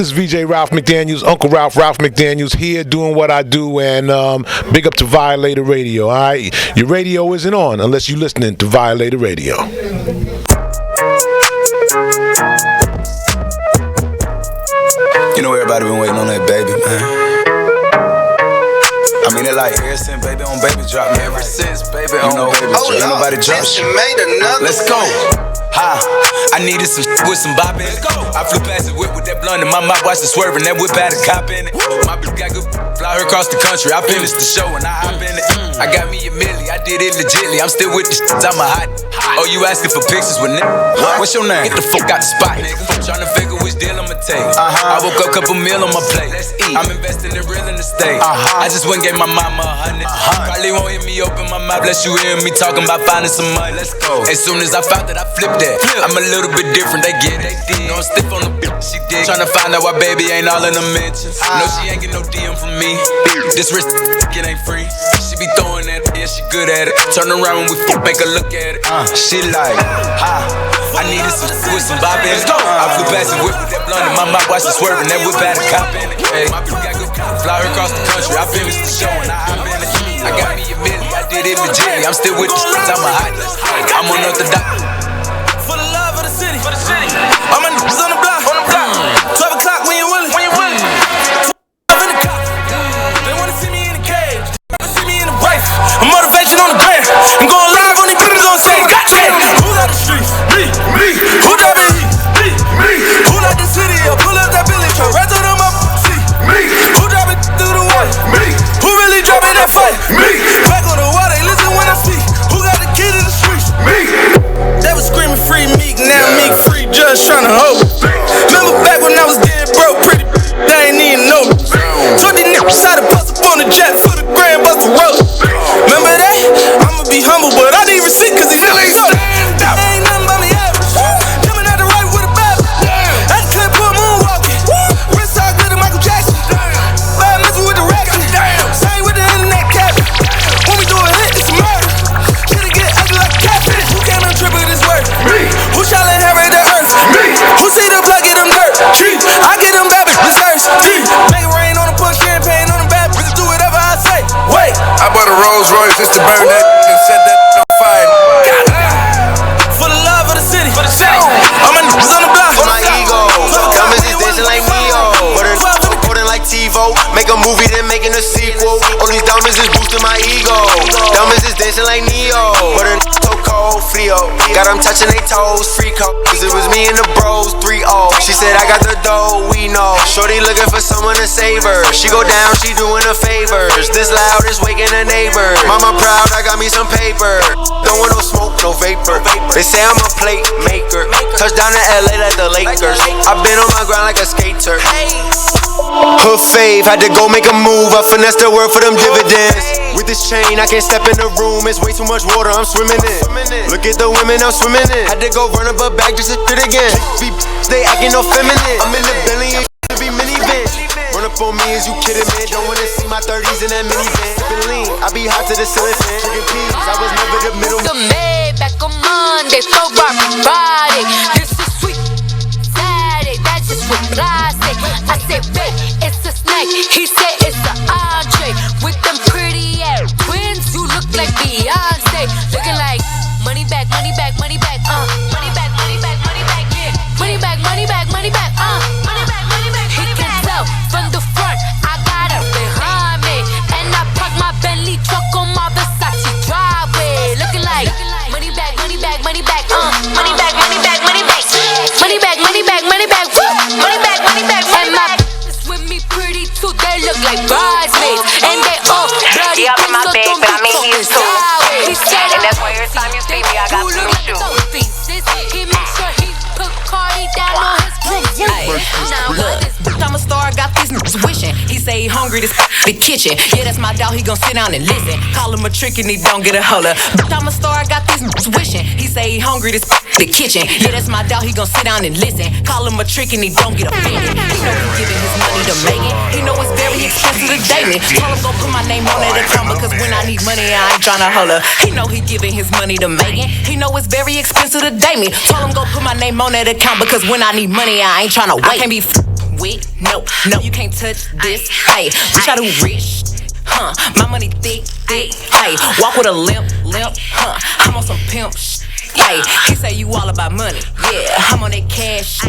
This is VJ Ralph McDaniels, Uncle Ralph McDaniels here doing what I do, and big up to Violator Radio, all right? Your radio isn't on unless you're listening to Violator Radio. You know everybody been waiting on that baby, man. I mean, it like ever since baby on baby drop, man. Ever since baby on baby drop, ain't nobody drop shit. Let's go. Ha, I needed some with some bop in it. I flew past the whip with that blunt in my mouth, watched it swerving. That whip had a cop in it. My bitch got good, fly her across the country. I finished the show and I hop in it. I got me a milli, I did it legitly. I'm still with the shit, I'm a hot. Oh, you asking for pictures with nigga? What's your name? Get the fuck out the spot, nigga. Tryna figure which deal I'ma take. I woke up, couple meal on my plate. Let's eat. I'm investing in real estate. I just went and gave my mama 100. Probably won't hear me open my mouth, bless you hear me talking about finding some money. Let's go. As soon as I found that, I flipped that. I'm a little bit different, they get it. No, I'm stiff on the bitch, she dig. Tryna find out why baby ain't all in the mentions. No, she ain't get no DM from me. This wrist, it ain't free. She be throwing that, yeah, she good at it. Turn around when we make her look at it. She like, I needed some with some bop in it. I flew past the whip with that blunt in my mouth, watched it swerving. That whip had a cop in it. Hey, my bitch got good, fly her across the country. I finished the show and I hop in it. I got me a milli, I did it legitly. I'm still with the shit, I'm a hot. I'm on the doctor. For the love of the city. All my niggas on the block. 12 o'clock when you willing. Up in the cop. They wanna see me in the cage. They wanna see me in the rifle. I'm motivation on the gram. I'm going live on these bitches on stage. Goddamn. Who's out the streets? Me. Who that be? Me. Who like the city? Or pull up that Billy truck. Right through them up. See. Me. Who drop it through the water? Me. Who really drop it that fight? Me. Back on the water. Listen when I speak. Who got the key to the streets? Me. They was screaming free Meek, now Meek free, just tryna hold. Remember back when I was dead broke, pretty they ain't even know me. Told these niggas how to bust up on the jet for the grand, bust the road. Remember that? I'ma be humble, but I need receipt cause these niggas so ain't nothing but me average. Coming out the right with a battle. At the clip, put moonwalking. Wrist all good to Michael Jackson. Bad messing with the record. Same with the internet cabin. When we do a hit, it's a murder. Shit'll get ugly like a catfish. Who came on triple this work? Me. Who shall inherit the earth? Me. Who see the plug, get them dirt? G. I get them bad bitches first. G. Make it rain on them, put champagne on them bad bitches. Do whatever I say. Wait. I bought a Rolls Royce just to burn that and set that on fire. For the love of the city. All my niggas on the block. For my ego. Diamonds is dancing like Neo. Holding like TiVo. Make a movie, then making a sequel. All these diamonds is boosting my ego. Diamonds is dancing like Neo. But a so cold, frio. Got them touching their toes, free coat. Cause it was me and the bros, 3-0. She said I got the dough, we know. Shorty looking for someone to save her. She go down, she doing her favors. This loud is waking the neighbors. Mama proud, I got me some paper. Don't want no smoke, no vapor. They say I'm a plate maker. Touchdown in LA like the Lakers. I've been on my grind like a skater. Hood fave, had to go make a move. I finessed the word for them dividends. With this chain, I can't step in the room. It's way too much water, I'm swimming in. Look at the women I'm swimming in. Had to go run up a bag just to shit again. They acting all feminine. I'm in the belly and to be minivan. Run up on me, is you kidding me? Don't wanna see my 30s in that minivan. Sippin' lean, I be hot to the ceiling fan. Chicken peas, I was never the middle. The Maybach on Monday, so rock Friday. This is sweet Saturday, that's just what I say. I said, wait, it's a snake. He said it's an entree. With them pretty ass twins, you look like Beyonce. Looking like money back, money back, money back, money back, money back, money back, yeah. Money back, money back, money back, money back, money back. He can tell from the front, I got her behind me. And I park my Bentley truck on my Versace driveway. Looking like money back, money back, money back, money back, money back, money back. Money back, money back, money back, money back, money back, money back. With me pretty too, they look like bridesmaids. And they all bloody. He up in my bag, but I mean he's too. And that's why every time you see me, I got some new shoes. He makes sure he put Cardi down on his I'm a star, I got these niggas wishing. He say he hungry, this the kitchen. Yeah, that's my dog, he gon' sit down and listen. Call him a trick and he don't get a holler. I'm a star, I got these niggas wishing. He say he hungry, this the kitchen. Yeah, that's my dog, he gon' sit down and listen. Call him a trick and he don't get offended. He know he giving his money to Megan. He know it's very expensive to date me. Tell him go put my name on that account because when I need money, I ain't tryna holler. He know he giving his money to Megan. He know it's very expensive to date me. Tell him go put my name on that account because when I need money, I ain't tryna wait. I can't be wet? No, you can't touch this. Hey, bitch, I do rich. My money thick, hey, walk with a limp, I'm on some pimp hey, he say you all about money, yeah, I'm on that cash,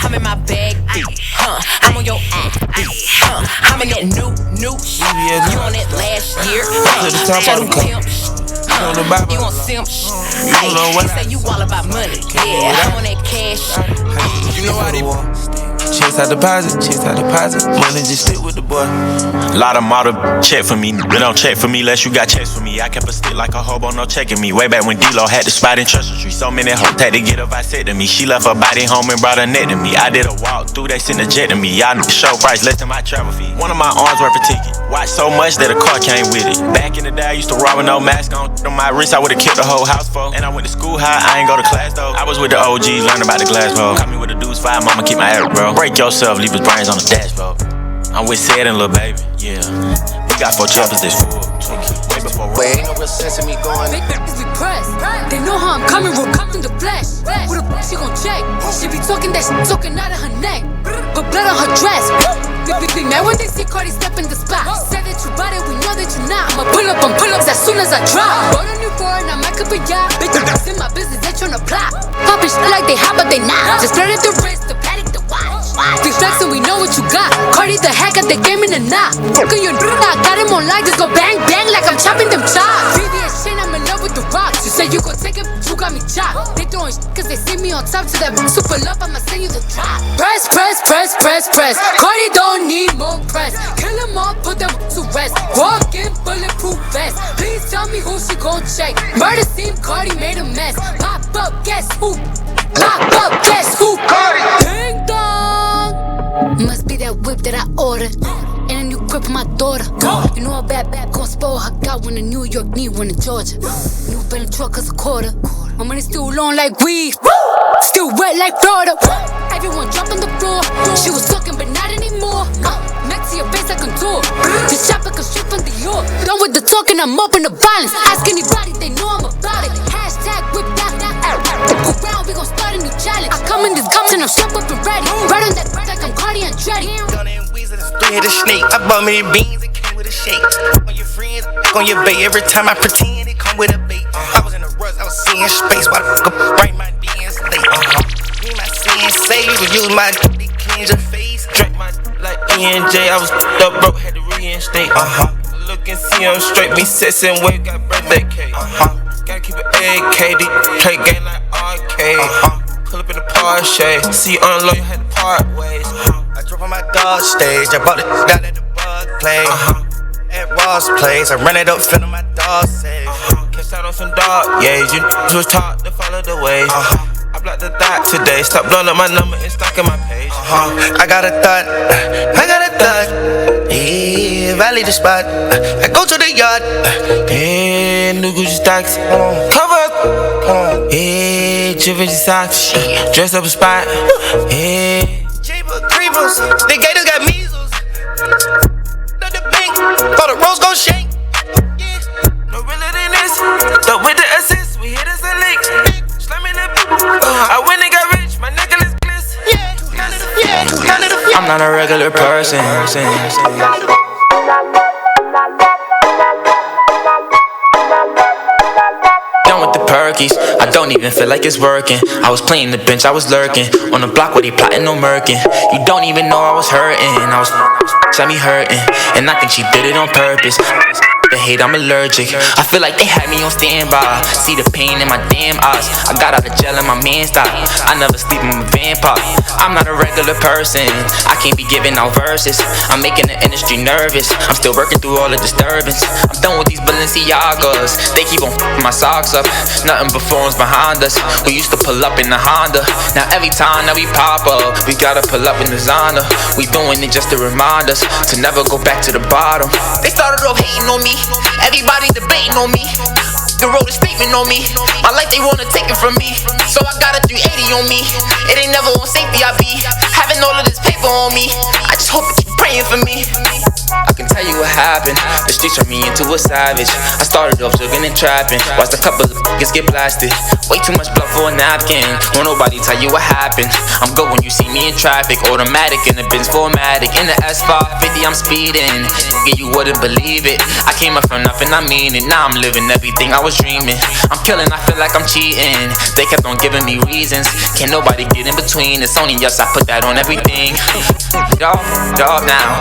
I'm in my bag, I'm on your I'm in that new shit, you on that last year, hey, you on simp, hey, he say you all about money, yeah, I'm on that cash, you know how they chase out deposit, money just stick with the boy. Lot of model check for me, they don't check for me unless you got checks for me. I kept a stick like a hobo, no checking me. Way back when D-Lo had the spot in Treasure Street. So many hoes had to get a vasectomy. She left her body home and brought her neck to me. I did a walk through, they sent a jet to me. Y'all know the show price less than my travel fee. One of my arms worth a ticket. Watch so much that a car came with it. Back in the day I used to rob with no mask on my wrist. I would've killed the whole house for. And I went to school high, I ain't go to class though. I was with the OGs, learning about the glass pole. Caught me with a deuce 5, mama keep my air, bro. Break yourself, leave his brains on the dashboard. I'm with Sid and Lil Baby, yeah. We got 4 choppers this full. Way before Ain't no real sense in me going. Big bitches be pressed. They know how I'm coming, we're in the flesh. Who the fuck she gon' check? She be talking that shit, talking out of her neck. But blood on her dress. Big mad when they see Cardi step in the spot. Said that you bought it, we know that you not. I'ma pull up on pull-ups as soon as I drop. Bought a new foreign, I might could be yacht. Bitches in my business, they tryna plot. Poppin' shit like they hot, but they not. Just flirt at the wrist, the paddock, the watch. Big flexin', we know what you got. Cardi the hack, got the game in the knot. Fuckin' your I got him on light, just go bang, bang like I'm chopping them chops. VVS shit, I'm in love with the rocks. You said you gon' take it, but you got me chopped. They throwin' shit cause they see me on top to that super love, I'ma send you the drop. Press. Cardi don't need more press. Kill them all, put them to rest. Walk in, bulletproof vest. Please tell me who she gon' check. Murder scene, Cardi made a mess. Pop up, guess who? Cardi. Ding dong. Must be that whip that I ordered. And a new crib for my daughter. You know a bad gon' spoil her. Got one in New York, need one in Georgia. New Bentley truck is a quarter. My money still long like weed. Still wet like Florida. Everyone drop on the floor. She was talking, but not anymore. Max to your face, I contour. Just shop like a strip from Dior. Done with the talking, I'm up in the violence. Ask anybody, they know I'm about it. Hashtag whip that. Go round, we gon' start a new challenge. I come in this gums and I'm strap up and ready. Right on that like I'm Cardi and Dreddy. Hit a snake. I bought me beans, it came with a shake. On your friends, on your bait. Every time I pretend, it come with a bait. I was in a rush, I was seeing space. Why the fuck bring my DNs late? Me, my sensei, would use my dick, cleanse your face. Drank my like E&J, I was up broke, had to reinstate. Look and see I'm straight, me sets and wave, got birthday cake. Gotta keep it AK, cake game like arcade. Pull up in the Porsche, see you on the low, you had to part ways. I drove on my dog stage, I bought it down at the bug play. At Ross Place, I ran it up, filling my dog safe. Catch out on some dog, yeah, you was taught to follow the way. I blocked the thought today, stop blowing up my number and stalking my page. I got a thought, yeah, valley the spot. I go to the yard, yeah, new Gucci stocks. Cover, yeah, Givenchy socks. Dress up a spot, yeah. Jeepers, creepers, the gators got measles. Not the bank, thought the rose gon' shake. Yeah, no realer than this. But with the assist, we hit us a lick. Slamming the I went and got rich, my necklace bliss. I'm not a regular person. Done with the perkies, I don't even feel like it's working. I was playing the bench, I was lurking on the block where they plotting no murking. You don't even know I was hurting. I was me hurting, and I think she did it on purpose. The hate, I'm allergic. I feel like they had me on standby. See the pain in my damn eyes. I got out of jail and my man stopped. I never sleep in my vampire. I'm not a regular person. I can't be giving out verses. I'm making the industry nervous. I'm still working through all the disturbance. I'm done with these Balenciagas. They keep on f***ing my socks up. Nothing but phones behind us. We used to pull up in the Honda. Now every time that we pop up, we gotta pull up in the Zonda. We doing it just to remind us to never go back to the bottom. They started off hating on me. Everybody debating on me. They wrote a statement on me. My life they wanna take it from me. So I got a 380 on me. It ain't never on safety I be having all of this paper on me. I just hope that you're praying for me. I can tell you what happened. The streets turned me into a savage. I started off jugging and trapping. Watched a couple of niggas get blasted. Way too much blood for a napkin. Won't nobody tell you what happened. I'm good when you see me in traffic. Automatic in the Benz 4matic. In the S550 I'm speeding. Nigga, you wouldn't believe it. I came up from nothing, I mean it. Now I'm living everything I was dreaming. I'm killing, I feel like I'm cheating. They kept on giving me reasons. Can't nobody get in between. It's only us, I put that on everything. Dog now.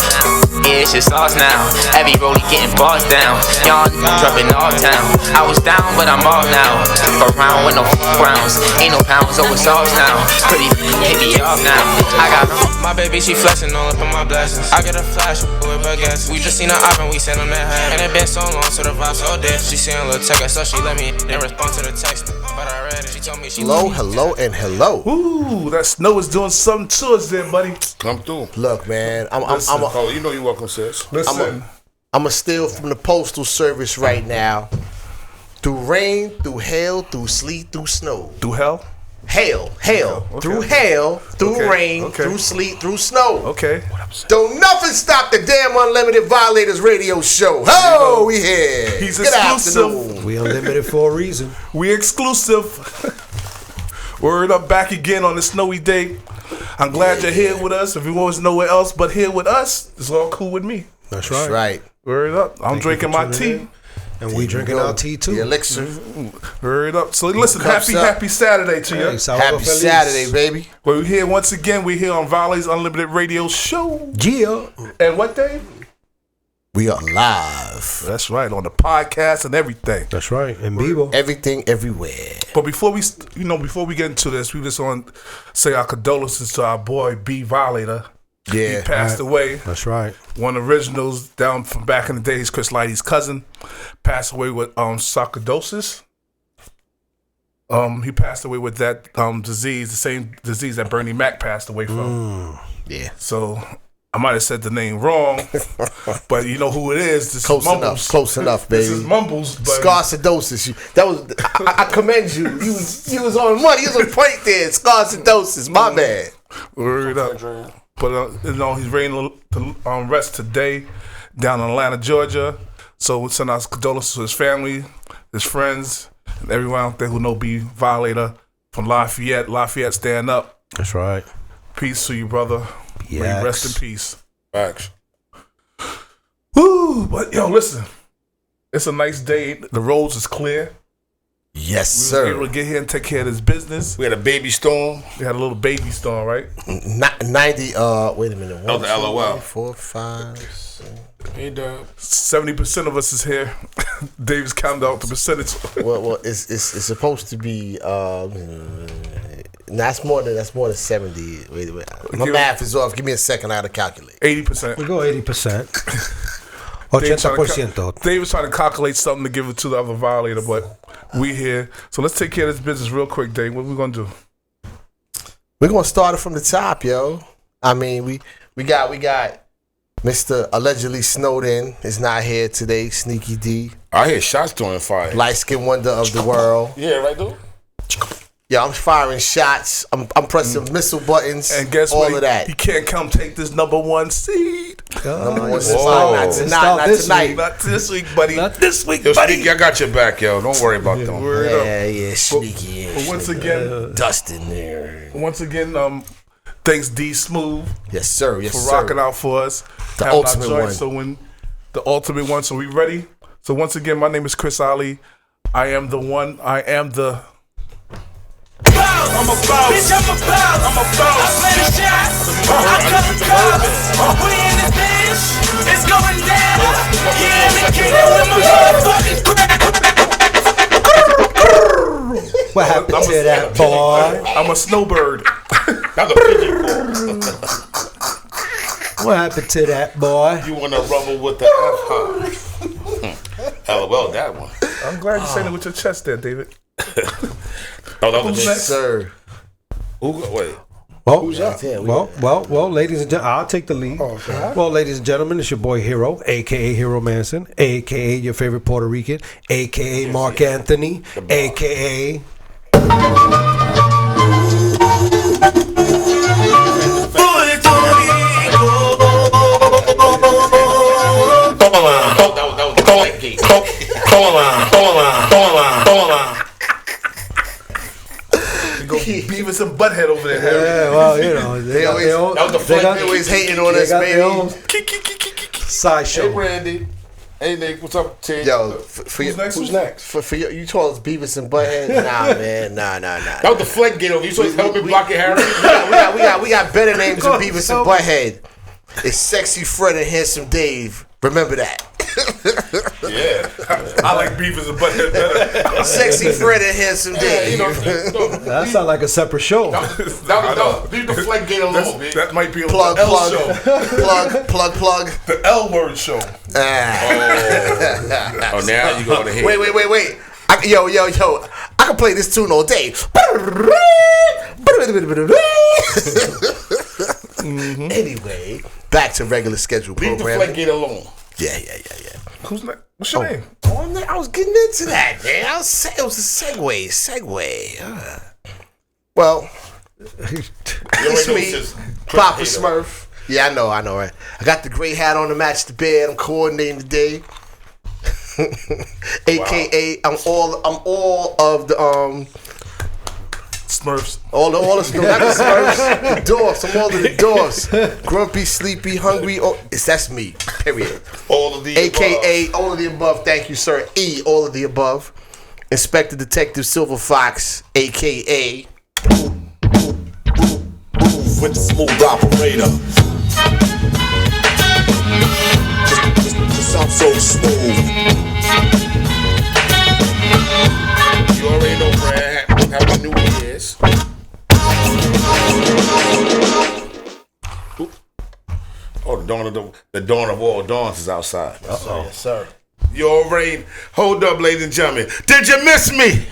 Yeah, it's just us now. Every rollie getting bossed down. Y'all dropping all town. I was down, but I'm off now. For round with no rounds. Ain't no pounds, oh it's off now. Pretty hit me off now. I got my baby, she flexing all up on my blessings. I get a flash with baguettes. We just seen her up and we sent on that head. And it been so long, so the vibe's so dead. She seen a little text, so she let me in respond to the text. But I read it, she told me she hello, and hello. Ooh, that snow is doing something to us there, buddy. Come through. Look, man, oh, you know you're welcome, sis. Listen. I'm a steal from the Postal Service right now. Through rain, through hail, through sleet, through snow. Through hell? Hail. Okay. Through hail, through rain, through sleet, through snow. Okay. Don't nothing stop the damn Unlimited Violators radio show. Oh, we here. He's Good exclusive. afternoon. We unlimited for a reason. We exclusive. Word up, back again on this snowy day. I'm glad you're here with us. If you was nowhere else but here with us, it's all cool with me. That's right. Right. Word up. I'm drinking my tea. And we drinking our tea too. The elixir. Word up. So listen, happy Saturday to you. Happy Saturday, baby. We're here once again. We're here on Violators Unlimited Radio Show. Yeah. And what day? We are live. That's right, on the podcast and everything. That's right, in vivo. Everything, everywhere. But before we get into this, we just want to say our condolences to our boy B Violator. Yeah, he passed away. That's right. One of the originals down from back in the days, Chris Lighty's cousin, passed away with sarcoidosis. He passed away with that disease, the same disease that Bernie Mac passed away from. Yeah. So I might have said the name wrong, but you know who it is. This is Mumbles. Close enough, baby. This is Mumbles. Sarcoidosis. That was. I commend you. You was on money. You was on point there. Sarcoidosis. My bad. Word up. But he's ready to rest today down in Atlanta, Georgia. So we send our condolences to his family, his friends, and everyone out there who know B Violator from Lafayette. Lafayette, stand up. That's right. Peace to you, brother. Yes. May you rest in peace. Facts. Woo! But yo, listen, it's a nice day. The roads is clear. Yes, we sir. We were able to get here and take care of this business. We had a baby storm. We had a little baby storm, right? 90. Wait a minute. 1, the LOL. 3, 4, 5, 6. Hey, Dub. 70% of us is here. Dave's counted out the percentage. well, it's supposed to be. That's more than 70. Wait. My math is off. Give me a second. I gotta calculate. 80%. We go 80%. 80%. Dave was trying to calculate something to give it to the other Violator, but we here. So let's take care of this business real quick, Dave. What are we gonna do? We're gonna start it from the top, yo. I mean, we got Mr. Allegedly Snowden is not here today. Sneaky D. I hear shots throwing fire. Light skin wonder of the world. Yeah, right, dude. Yeah, I'm firing shots. I'm pressing missile buttons. And guess all what? Of that. He can't come take this number 1 seed. Number 1 seed. Not tonight. Not this week, buddy. Not this week, yo, buddy. Sneaky, I got your back, yo. Don't worry about them. Yeah, sneaky. But once again, Dustin there. Once again, thanks D Smooth. Yes, sir. Yes, for sir. rocking out for us. The ultimate one. So the ultimate one. So we ready? So once again, my name is Chris Ali. I am the one. I am the. I'm a boss. Bitch, I'm a boss. I'm a boss. I play the shots. I cut the colors. We in this bitch. It's going down. Yeah, I'm the king with my motherfucking What happened to that boy? I'm a snowbird. That's a pigeon. What happened to that boy? You want to rumble with the F, huh? LOL, that one. I'm glad you're saying it with your chest there, David. Oh, that was next, sir. Wait. Well, who's up? Well, ladies and gentlemen, I'll take the lead. Oh, okay. Well, ladies and gentlemen, it's your boy Hero, a.k.a. Hero Manson, a.k.a. your favorite Puerto Rican, a.k.a. Mark Anthony, a.k.a. cake. You go Beavis and Butthead over there. Harry. Yeah, well, you know, they always hating on us, baby. Sideshow. Hey, Brandy. Hey, Nick. What's up, Ted? Yo, Who's next? For you told us Beavis and Butthead? Nah, man, nah. That was the floodgate over. You supposed to help me block it, Harry? We got better names than Beavis and Butthead. It's Sexy Fred and Handsome Dave. Remember that. Yeah, I like Beavis and Butthead better. Sexy Fred and Handsome Dave. That sounds like a separate show. Leave the floodgate alone, man. That might be a Plug. L show. Plug. The L word show. Oh, now you going to hit. Wait. Yo. I can play this tune all day. Anyway, back to regular schedule Leave program. the floodgate alone. Yeah. Who's next? What's your name? I was getting into that, man. It was a segue. Well, it's me, Papa Smurf. Yeah, I know, right? I got the gray hat on to match the bed. I'm coordinating today. AKA, I'm all of the Smurfs. All the not the Smurfs, the dwarfs. I'm all of the dwarfs. Grumpy, sleepy, hungry. That's me. Period. All of the AKA above. All of the above. Thank you, sir. All of the above. Inspector Detective Silver Fox, AKA with the smooth operator. Just I'm so smooth. You already know, Brad. Happy New Year's. Oh, the dawn of all dawns is outside. Yes, sir. You already. Hold up, ladies and gentlemen. Did you miss me?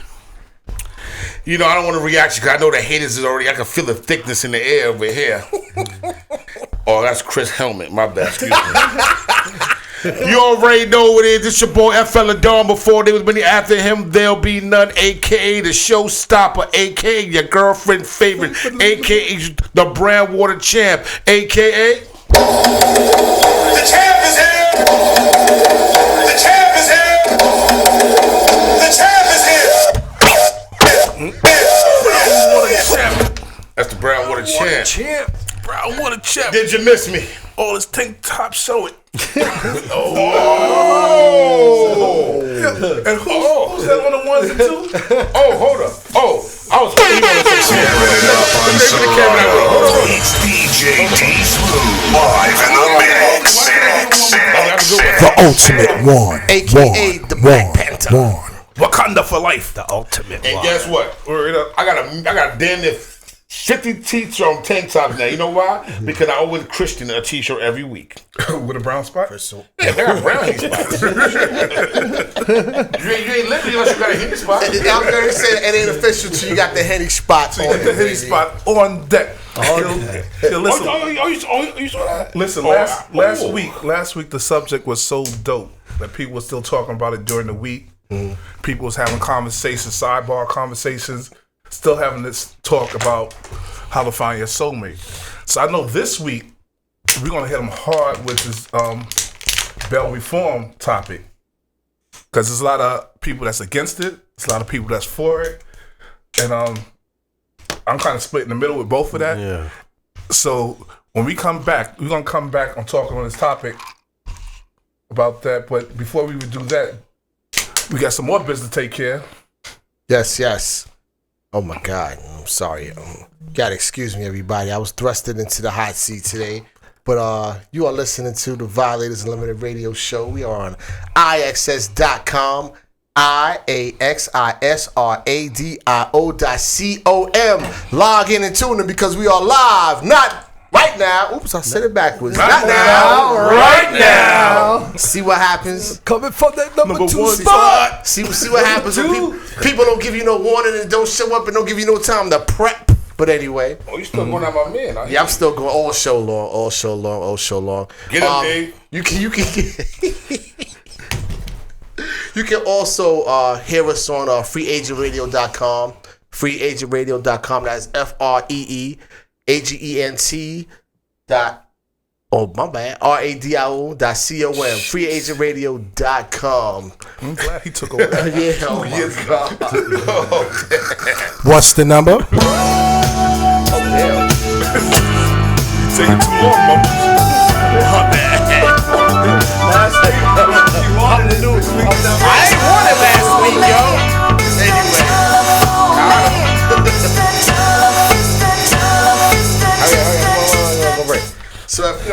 You know, I don't want to react to you because I know the haters is already. I can feel the thickness in the air over here. Oh, that's Chris Helmet. My bad. Excuse me. You already know what it is. It's your boy FL Dawn. Before there was many after him, there'll be none. AKA the showstopper. AKA your girlfriend favorite. AKA the brand water champ. AKA The champ is here. The champ is here. The champ is here. That's the brown water champ. Brown water champ. Did you miss me? All his tank top show it. Oh. And who's that on the ones and twos? Oh, hold up. Oh, I was hoping you wanted to say It's DJ T Smooth live in the mix. The ultimate one. AKA the Black Panther. Wakanda for life. The ultimate And one. guess what? I got damn near 50 t-shirt tank tops now. You know why? Because I owe a Christian a t-shirt every week. With a brown spot? Yeah, they got brown heat spots. You ain't living unless you got a heat spot. I'm going to say it ain't official till you got the Henny spot So you on got the it, Henny baby. spot on deck. Listen. You saw that? Listen, last week the subject was so dope that people were still talking about it during the week. People was having conversations, sidebar conversations, still having this talk about how to find your soulmate. So I know this week we're gonna hit them hard with this bail reform topic because there's a lot of people that's against it. There's a lot of people that's for it, and I'm kind of split in the middle with both of that. Yeah. So when we come back, we're gonna come back on talking on this topic about that. But before we would do that, we got some more business to take care. Yes. Oh my God. I'm sorry. Gotta excuse me, everybody. I was thrusted into the hot seat today. But you are listening to the Violators Unlimited Radio Show. We are on IXS.com. IAXISRADIO.com. Log in and tune in because we are live, not right now. Oops, I said it backwards. Not now, right now. See what happens? Coming from that number two one spot. See what happens when people don't give you no warning and don't show up and don't give you no time to prep. But anyway. Oh, you still going at my man? Yeah, I'm still going all show long. Get him, Dave. You can also hear us on freeagentradio.com. Freeagentradio.com. That's FREEAGENT Oh, my bad. radio.com. freeagentradio.com. I'm glad he took over. Yeah. Oh, yes, God. What's the number? Oh, damn. Taking too long, Mumbles. My bad. I ain't won it last week, yo. Anyway. So if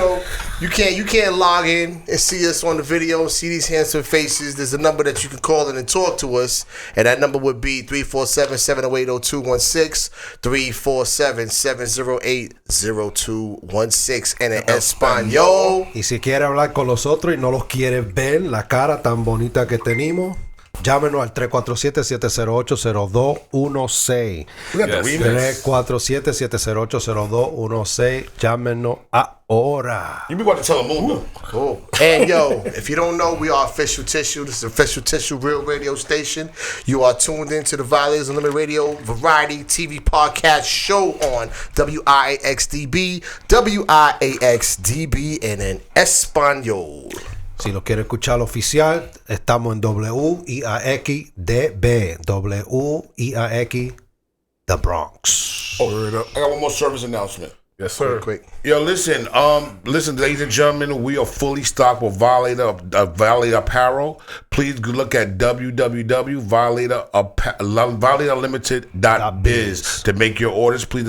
you can't log in and see us on the video, see these handsome faces, there's a number that you can call in and talk to us, and that number would be 347-708-0216, 347-708-0216, and in español. Y si quiere hablar con nosotros y no los quiere ver la cara tan bonita que tenemos, llámenos al 347-708-0216. 347-708-0216. Llámenos ahora. You be going to Telemundo. Cool. And if you don't know, we are Official Tissue. This is Official Tissue Real Radio Station. You are tuned into the Violators Unlimited Radio Variety TV Podcast Show on WIAXDB, and in Español. Si lo quiere escuchar oficial, estamos en WIAXDB. WIAX The Bronx. Oh, I got one more service announcement. Yes, sir. Quick. Yo, listen, ladies and gentlemen, we are fully stocked with Violator apparel. Please look at www.violatorunlimited.biz to make your orders. Please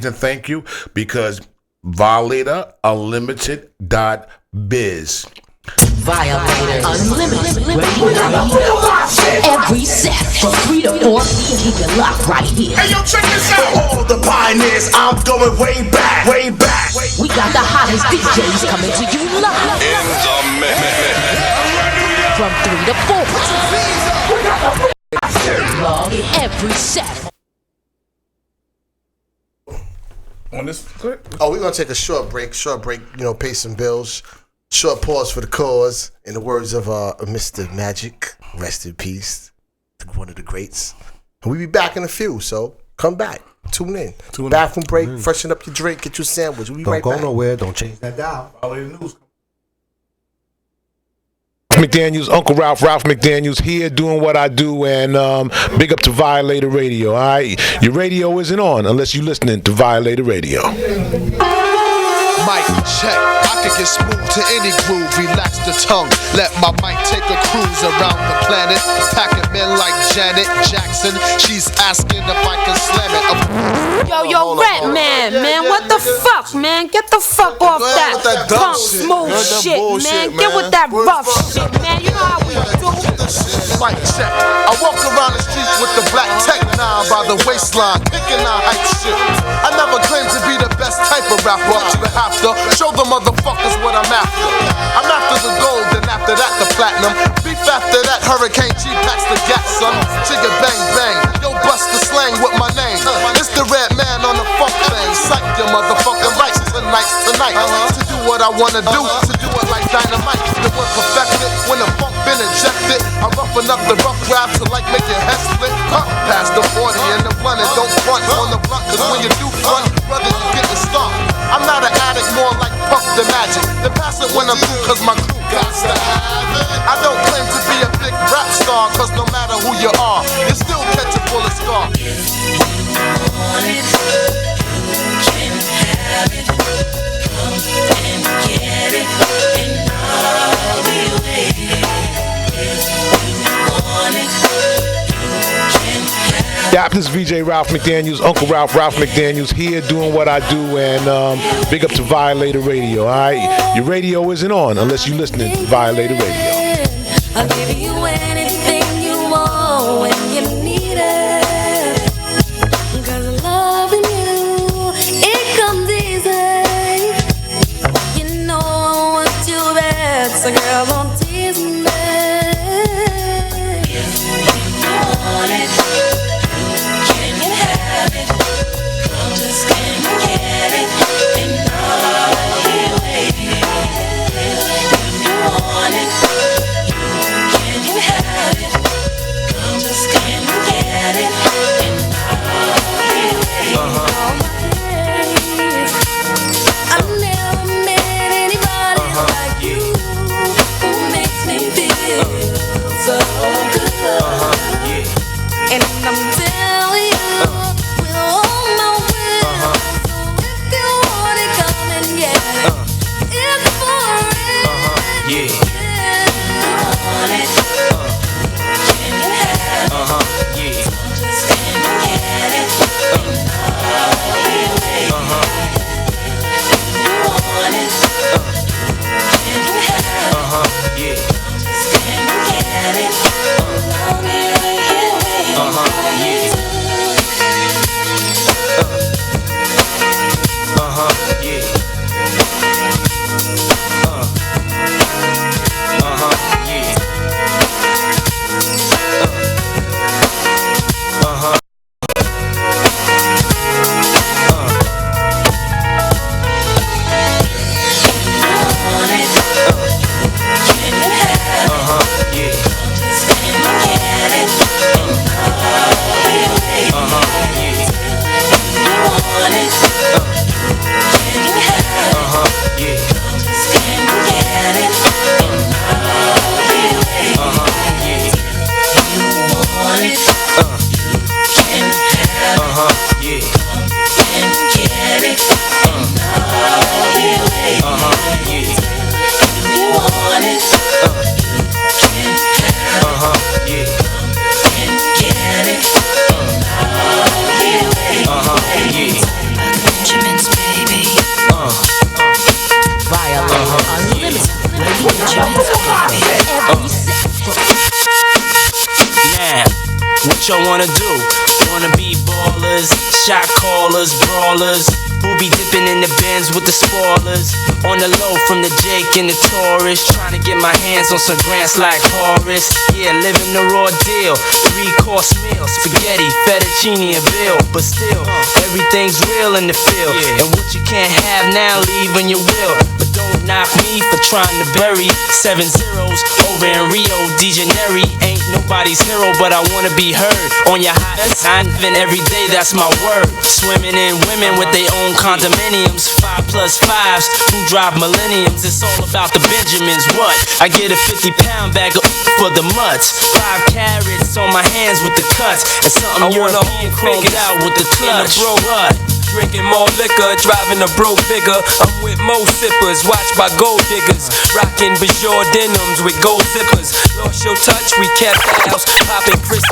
and thank you, because violatorunlimited.biz. Violators Unlimited every set from 3 to 4 p.m. Keep it locked right here. Hey, yo, check this out. All the pioneers, I'm going way back. We got the hottest DJs coming to you live In the mix. from 3 to 4. Log every set. On this clip? Oh, we're gonna take a short break. Pay some bills. Short pause for the cause. In the words of Mr. Magic, rest in peace, one of the greats. And we'll be back in a few, so come back. Tune in. Bathroom break, freshen up your drink, get you a sandwich. We'll be right back. Don't go nowhere. Don't change that dial. McDaniels, Uncle Ralph McDaniels here doing what I do, and big up to Violator Radio. All right, your radio isn't on unless you're listening to Violator Radio. Mic check, I can get smooth to any groove, relax the tongue, let my mic take a cruise around the planet, packing men like Janet Jackson, she's asking if I can slam it. Yo, Rat man, what the fuck, man? Get the fuck off that punk smooth shit, man. Get with that rough shit, man. You know how we do. Mic check, I walk around the street with the black tech 9 by the waistline, picking out hype shit. I never claimed to be the best type of rapper, but have to show the motherfuckers what I'm after. I'm after the gold, then after that the platinum. Beef after that, Hurricane G packs the gas, son. Chigga bang bang, yo bust the slang with my name. It's the red man on the funk thing. Psych your motherfucking rights tonight. To do what I wanna do, to do it like dynamite. The one perfected, when the funk been injected, I roughen up the rough rap to like make your head split. Past the 40 and the blunt, and don't front on the blunt, cause when you do front, brother, you get the start. I'm not an addict, more like Puff the Magic. Then pass it when I'm through, cause my crew got to have it. I don't claim to be a big rap star, cause no matter who you are, you still catch a bullet scar. If you want it, you can have it. Come and get it, and I'll be waiting. If you want it, Yeah, this is VJ Ralph McDaniels, Uncle Ralph McDaniels here doing what I do, and big up to Violator Radio. All right, your radio isn't on unless you're listening to Violator Radio. I'll give you anything you want when you need it. Cause loving you, it comes easy. You know I want you bad, so girl, don't tease me. If you want it, can you have it? Come just can get it, and I'll be waiting. If you want it, can you have it? Come just what y'all wanna do? Wanna be ballers, shot callers, brawlers, who be dipping in the bins with the spoilers. On the low from the Jake and the Taurus, trying to get my hands on some grants like Horace. Yeah, living the raw deal, 3-course meal, spaghetti, fettuccine and bill. But still, everything's real in the field, and what you can't have now, leave when you will. But don't knock me for trying to bury 7 zeros over in Rio de Janeiro. Ain't nobody's hero, but I wanna be heard on your hottest. I'm living every day, that's my word. Swimming in women with their own condominiums, 5+5s who drive millenniums. It's all about the Benjamins. What? I get a 50-pound bag for the mutts, 5 carats on my hands with the cuts, and something European chromed out with the clutch. Bro, what? Drinking more liquor, driving a broke bigger. I'm with mo sippers, watched by gold diggers. Rocking Bajor denims with gold zippers. Lost your touch, we kept ours. Popping Chris.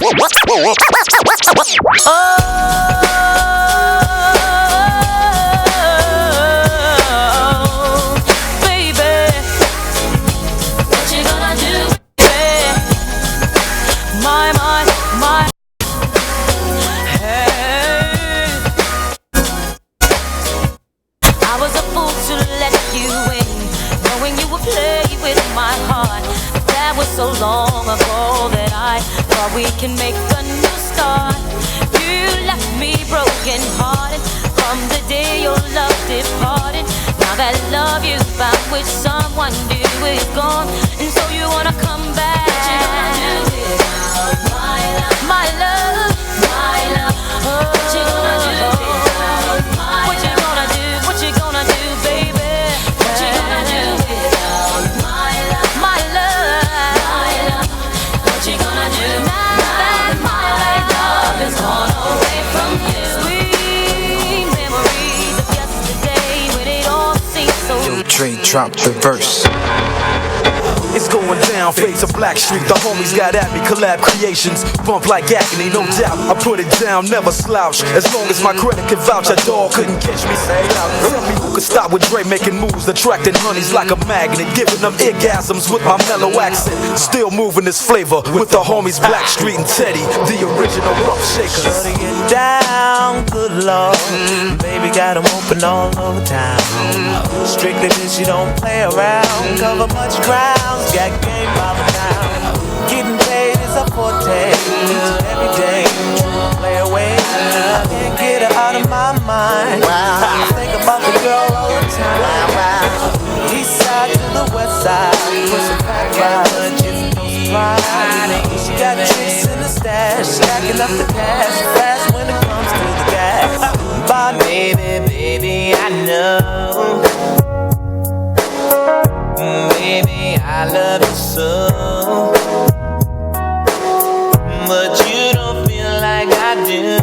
So long ago that I thought we can make a new start. You left me broken hearted from the day your love departed. Now that love you found with someone new is gone, and so you wanna come back. What you gonna do without my love? My love, my love. What you gonna do without my love? What you gonna do? What you gonna do, baby? What you gonna do without my love? My love. What you gonna do now that my love is gone away from you? Sweet memories of yesterday when it all seemed so. Yo, Dre, drop the verse. It's going down, face of Black Street. The homies got at me, collab creations. Bump like agony, no doubt. I put it down, never slouch. As long as my credit can vouch, a dog couldn't catch me. Say out. Tell me who could stop with Dre making moves, attracting honeys like a magnet, giving them orgasms with my mellow accent. Still moving this flavor with the homies Black Street and Teddy, the original rough shakers. Shutting it down, good lord. Baby got them open all over town. Strictly bitch, you don't play around. Cover much ground. Got game by the town. Getting paid is a forte. Every day, play away. I can't get her out of my mind. I think about the girl all the time. East side to the west side. Pushing back right, just no surprise. She got tricks in the stash, stacking up the cash fast when it comes to the gas. But baby, I know. Baby, I love you so, but you don't feel like I do.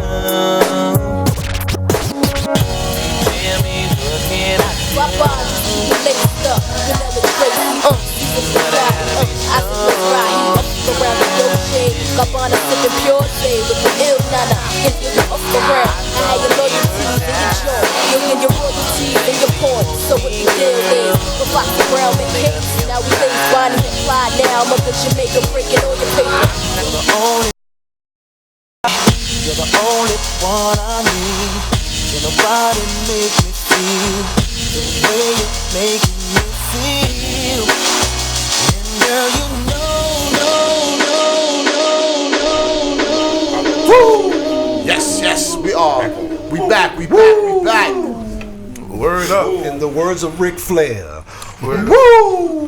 Tell me what can I do? My body, you laced up, you never crazy. He's a ride, I said let's ride. Up around the Dolce, Gabbana sipping pure shade with the ill nana. If you're up around, I had your loyalties and your joy, you'll get your royalties and your points. So what the deal is, the Foxy Brown and Cakes. Now we lace Bonnie and Clyde now, mother Jamaica breaking all your paper. You're the only one I need. Can nobody make me feel the way you're making me feel? And girl, you know. Woo! Yes, we are. We back. Word up. In the words of Ric Flair. Woo!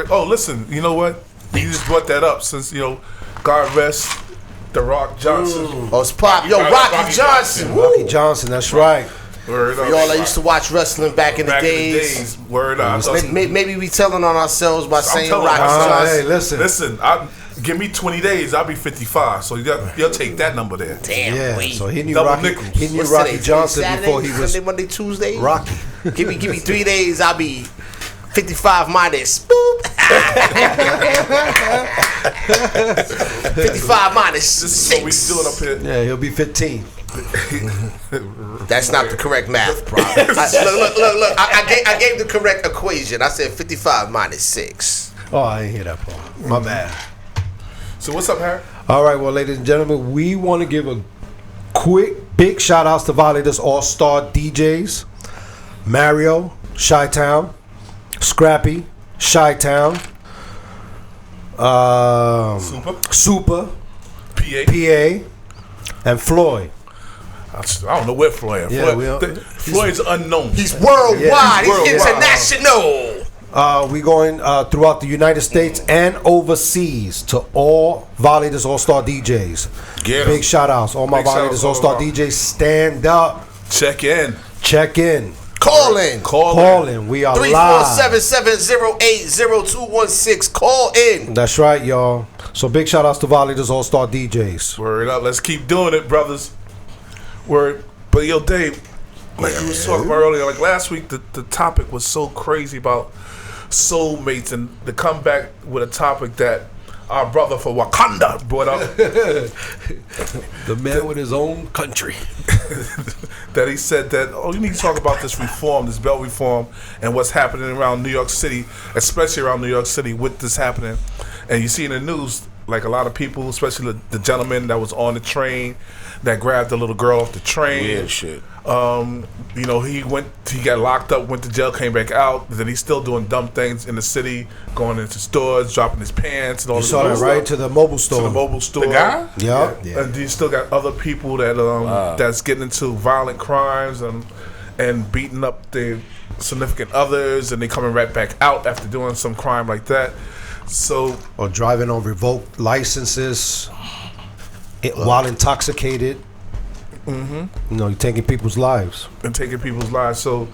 Oh, listen, you know what? You just brought that up since, God rest The Rock Johnson. Oh, it's pop. Yo, Rocky Johnson. Rocky Johnson, that's right. Word up. For y'all that used to watch wrestling back in the days. Word up. Maybe we telling on ourselves by saying Rocky Johnson. Hey, listen. Give me 20 days, I'll be 55. So you'll take that number there. Damn. Yeah, so he knew Double Rocky. nickels. He knew What's Rocky today? Johnson Saturday, before he was Sunday, Monday, Tuesday. Rocky. Give me 3 days, I'll be 55 minus. Boop. 55 minus. This is what we doing up here. Yeah, he'll be 15. That's not the correct math problem. Look. I gave the correct equation. I said 55 minus 6. Oh, I didn't hear that part. My bad. So what's up, Harry? All right, well, ladies and gentlemen, we want to give a quick, big shout outs to Violators All-Star DJs. Mario, Chi-Town. Scrappy, Chi-Town. Super. PA. And Floyd. I don't know where Floyd is. Yeah, Floyd's unknown. He's worldwide. Yeah, he's international. We going throughout the United States and overseas to all Violators All-Star DJs. Big shout outs. All my Violators All-Star DJs, stand up. Check in. Call in. We are 347-708-0216. Call in. That's right, y'all. So big shout outs to Violators All-Star DJs. Word up. Let's keep doing it, brothers. Word. But yo, Dave, like you was talking about earlier, like last week, the topic was so crazy about soulmates, and to come back with a topic that our brother for Wakanda brought up. The man with his own country. That he said that, you need to talk about this reform, this bail reform, and what's happening around New York City, especially around New York City with this happening. And you see in the news, like a lot of people, especially the gentleman that was on the train that grabbed the little girl off the train. Weird shit. He got locked up, went to jail, came back out. Then he's still doing dumb things in the city, going into stores, dropping his pants and all this saw that, right? To the mobile store. The guy? Yeah. And you still got other people that that's getting into violent crimes and beating up their significant others, and they coming right back out after doing some crime like that. So, or driving on revoked licenses while intoxicated. Mm-hmm. You're taking people's lives. So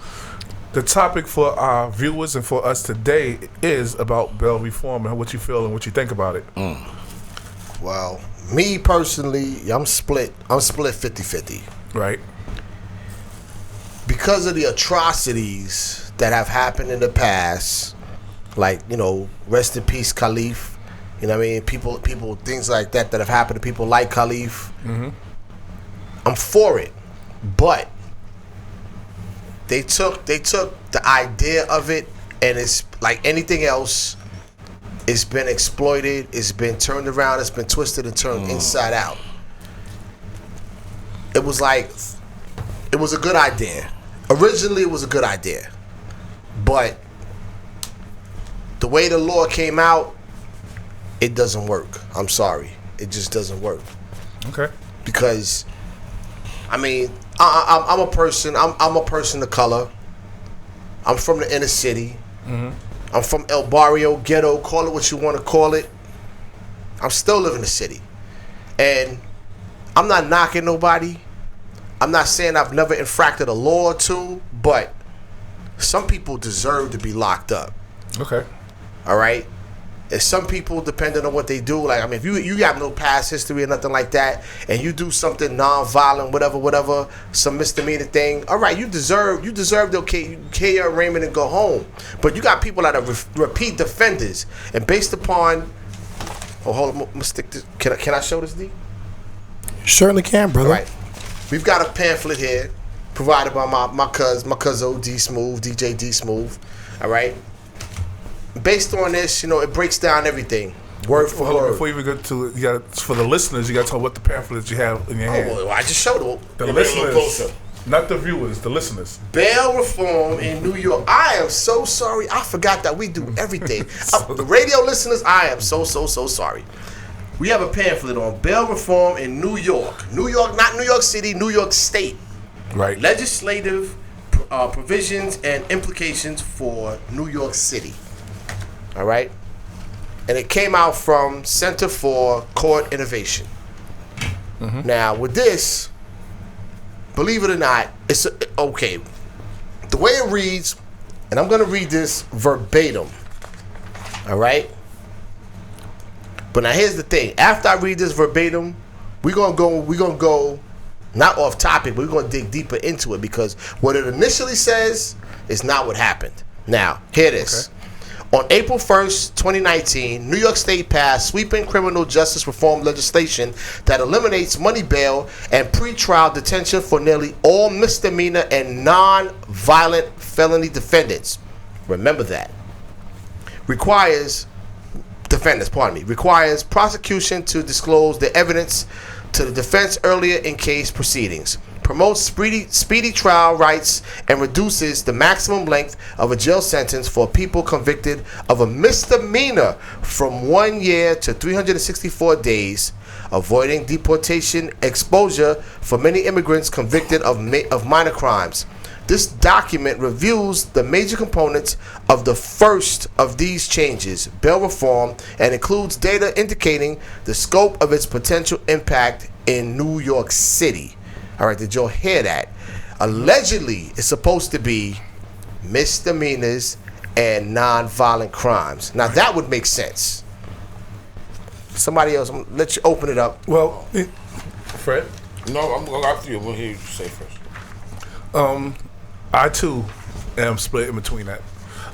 the topic for our viewers and for us today is about bail reform and what you feel and what you think about it. Well, me personally, I'm split 50-50. Right. Because of the atrocities that have happened in the past, like, rest in peace, Khalif. You know what I mean? People, things like that have happened to people like Khalif. Mm-hmm. I'm for it, but they took the idea of it, and it's like anything else. It's been exploited. It's been turned around. It's been twisted and turned inside out. It was a good idea. Originally, it was a good idea, but the way the law came out, it doesn't work. I'm sorry, it just doesn't work. Okay. Because, I'm a person. I'm a person of color. I'm from the inner city. Mm-hmm. I'm from El Barrio, ghetto. Call it what you want to call it. I'm still living in the city, and I'm not knocking nobody. I'm not saying I've never infracted a law or two, but some people deserve to be locked up. Okay. All right. And some people, depending on what they do, if you have no past history or nothing like that, and you do something non-violent, whatever, some misdemeanor thing, all right, you deserve to pay your arraignment and go home. But you got people that are repeat defenders, and based upon, hold on, I'm gonna stick this. Can I show this, D? Certainly can, brother. All right, we've got a pamphlet here, provided by my cousin D Smooth, DJ D Smooth. All right. Based on this, it breaks down everything, word for word. Before you even get to it, for the listeners, you got to tell what the pamphlets you have in your hand. Well, I just showed them. The listeners, not the viewers, the listeners. Bail reform in New York. I am so sorry. I forgot that we do everything. The radio listeners, I am so sorry. We have a pamphlet on bail reform in New York. New York, not New York City, New York State. Right. Legislative provisions and implications for New York City. All right, and it came out from Center for Court Innovation. Mm-hmm. Now, with this, believe it or not, it's okay. The way it reads, and I'm going to read this verbatim. All right, but now here's the thing. After I read this verbatim, we're gonna go not off topic, but we're gonna dig deeper into it, because what it initially says is not what happened. Now, hear this. Okay. On April 1st, 2019, New York State passed sweeping criminal justice reform legislation that eliminates money bail and pretrial detention for nearly all misdemeanor and non-violent felony defendants. Remember that. Requires defendants, requires prosecution to disclose the evidence to the defense earlier in case proceedings, promotes speedy trial rights, and reduces the maximum length of a jail sentence for people convicted of a misdemeanor from 1 year to 364 days, avoiding deportation exposure for many immigrants convicted of minor crimes. This document reviews the major components of the first of these changes, bail reform, and includes data indicating the scope of its potential impact in New York City. All right, did y'all hear that? Allegedly, it's supposed to be misdemeanors and non-violent crimes. Now, that would make sense. Somebody else, I'm gonna let you open it up. Well, Fred? No, I'm going after you. We'll hear you say first. I too am split in between that.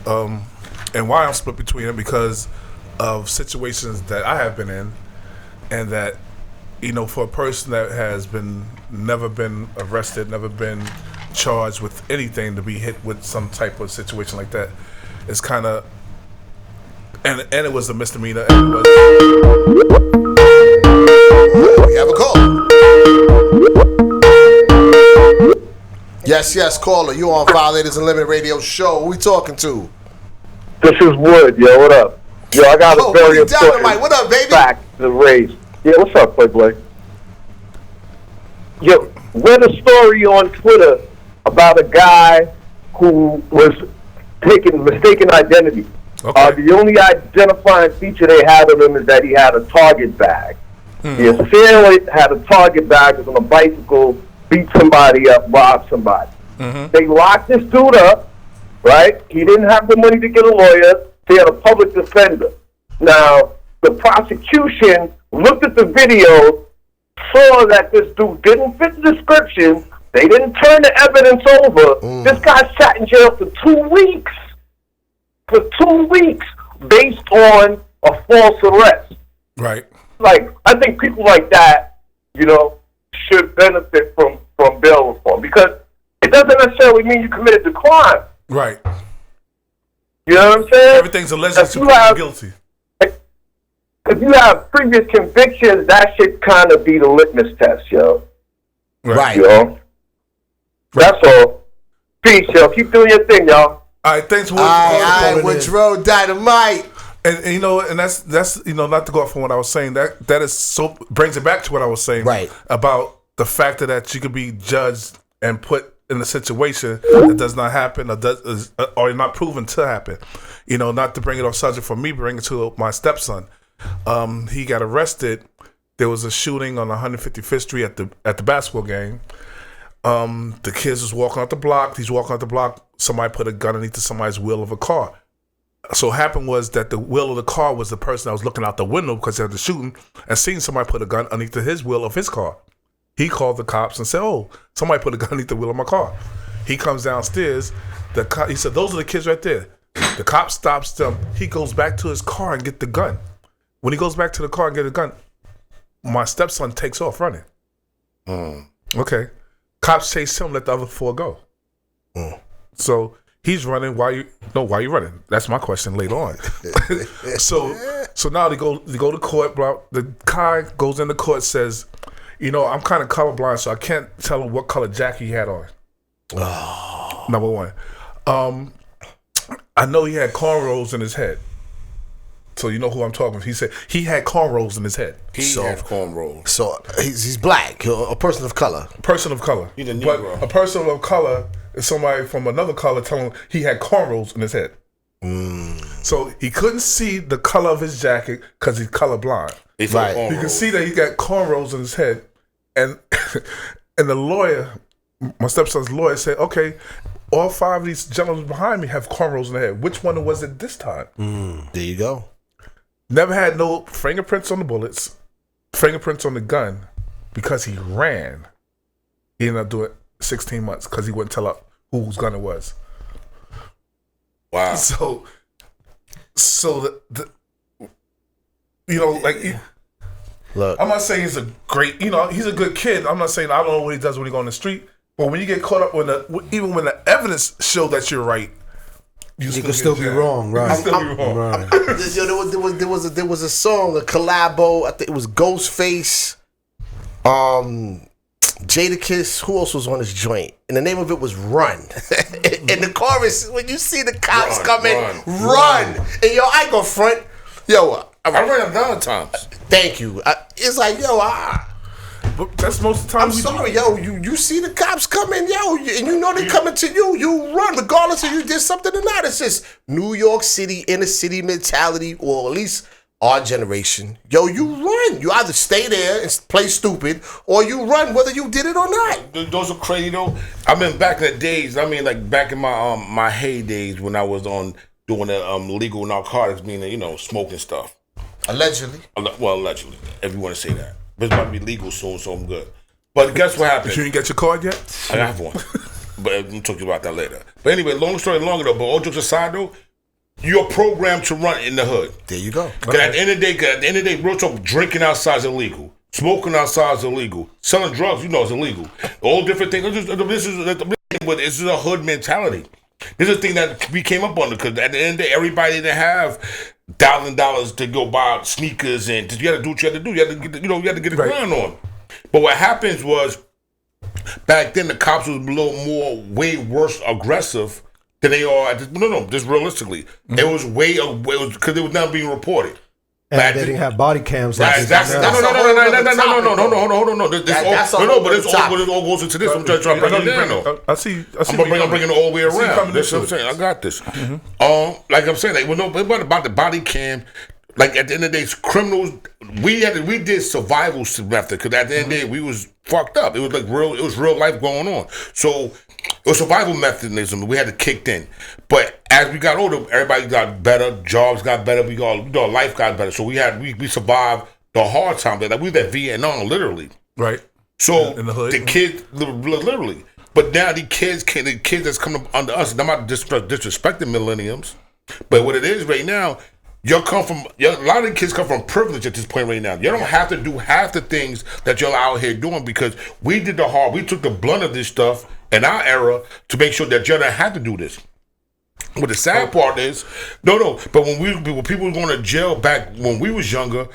And why I'm split between them, because of situations that I have been in, and that, you know, for a person that has never been arrested, never been charged with anything, to be hit with some type of situation like that, it's kind of, and it was a misdemeanor. And it was, we have a call. Yes, caller. You on Violators Unlimited Radio Show. Who we talking to? This is Wood. Yo, what up? Yo, I got a very important what up, baby? fact to raise. Yeah, what's up, Playboy? Yo, read a story on Twitter about a guy who was taking mistaken identity. Okay. The only identifying feature they had of him is that he had a Target bag. He apparently had a Target bag, was on a bicycle, beat somebody up, robbed somebody. They locked this dude up, right? He didn't have the money to get a lawyer. He had a public defender. Now, the prosecution looked at the video, saw that this dude didn't fit the description. They didn't turn the evidence over. This guy sat in jail for 2 weeks. For 2 weeks, based on a false arrest. Right. Like, I think people like that, you know, should benefit from bail reform, because it doesn't necessarily mean you committed the crime. Right. You know what I'm saying? Everything's alleged to be guilty. If you have previous convictions, that should kind of be the litmus test, yo. Right. You know? That's all. Peace, yo. Keep doing your thing, y'all. All right, thanks, Wood. All right, Woodrow Dynamite. And you know, and that's you know, not to go off from what I was saying. That is so brings it back to what I was saying, right, about the fact that you could be judged and put in a situation that does not happen, or not proven to happen. You know, not to bring it off subject for me, bring it to my stepson. He got arrested. There was a shooting on 155th Street at the basketball game. The kids was walking out the block. He's walking out the block. Somebody put a gun underneath somebody's wheel of a car. So what happened was that the wheel of the car was the person that was looking out the window because of the shooting and seen somebody put a gun underneath his wheel of his car. He called the cops and said, "Oh, somebody put a gun underneath the wheel of my car." He comes downstairs. He said, "Those are the kids right there." The cop stops them. He goes back to his car and get the gun. When he goes back to the car and get the gun, my stepson takes off running. Okay. Cops chase him, let the other four go. So he's running. Why you running? That's my question later on. So now they go to court. The guy goes into court, says, "You know, I'm kind of colorblind, so I can't tell him what color jacket he had on." Number one. I know he had cornrows in his head. So you know who I'm talking about. He said he had cornrows in his head. He had cornrows. So he's black, a person of color. Person of color. He's a Negro. But a person of color is somebody from another color telling him he had cornrows in his head. So he couldn't see the color of his jacket because he's colorblind. Right. You can see that he got cornrows in his head. And and the lawyer, my stepson's lawyer, said, "Okay, all five of these gentlemen behind me have cornrows in their head. Which one was it this time?" There you go. Never had no fingerprints on the bullets, fingerprints on the gun, because he ran. He ended up doing 16 months because he wouldn't tell up whose gun it was. Wow. So the you know, like, look, I'm not saying he's a great, you know, he's a good kid. I'm not saying I don't know what he does when he go on the street, but when you get caught up even when the evidence show that you're right, You can still be wrong, right? Right. There was a song, a collabo. I think it was Ghostface, Jadakiss. Who else was on this joint? And the name of it was "Run." And the chorus, when you see the cops coming, run. And yo, I ain't gonna front. Yo, I ran a down times. Thank you. It's like yo, But that's most of the time. I'm sorry, yo. You see the cops coming, yo, and you know they coming to you. You run, regardless if you did something or not. It's just New York City, inner city mentality, or at least our generation. Yo, you run. You either stay there and play stupid, or you run, whether you did it or not. Those are crazy though. I mean, back in the days. I mean, like back in my heydays when I was on doing the legal narcotics, meaning smoking stuff. Allegedly. Well, allegedly, if you want to say that. But it's about to be legal soon, so I'm good. But guess what happened? You didn't get your card yet? I have one. But I'm talking about that later. But anyway, long story longer though, but all jokes aside though, you're programmed to run in the hood. There you go. Because at the end of the day, real talk, drinking outside is illegal. Smoking outside is illegal. Selling drugs, is illegal. All different things. This is a hood mentality. This is a thing that we came up on because at the end of the day, everybody didn't have $1,000 to go buy sneakers and you had to do what you had to do. You had to get, you had to get a grind on. But what happens was back then the cops was a little more, way worse aggressive than they are. Just realistically, it was because it was not being reported. And they didn't have body cams. No. This all goes into this. I'm trying to bring it down. Though. I see. I'm bringing it all the way around. That's what I'm saying. I got this. Like I'm saying, about the body cam. Like at the end of the day, criminals. We did survival method because at the end of the day, we was fucked up. It was like real. It was real life going on. So it was survival mechanism. We had to kick in. But as we got older, everybody got better. Jobs got better. Life got better. So we survived the hard time. Like we was at Vietnam, literally. Right. So in the hood. The kids, literally. But now the kids that's coming up under us. I'm not disrespecting millenniums, but what it is right now. A lot of the kids come from privilege at this point right now. You don't have to do half the things that you're out here doing because we did the hard. We took the blunt of this stuff in our era to make sure that you don't have to do this. But the sad part is, but when people were going to jail back when we was younger,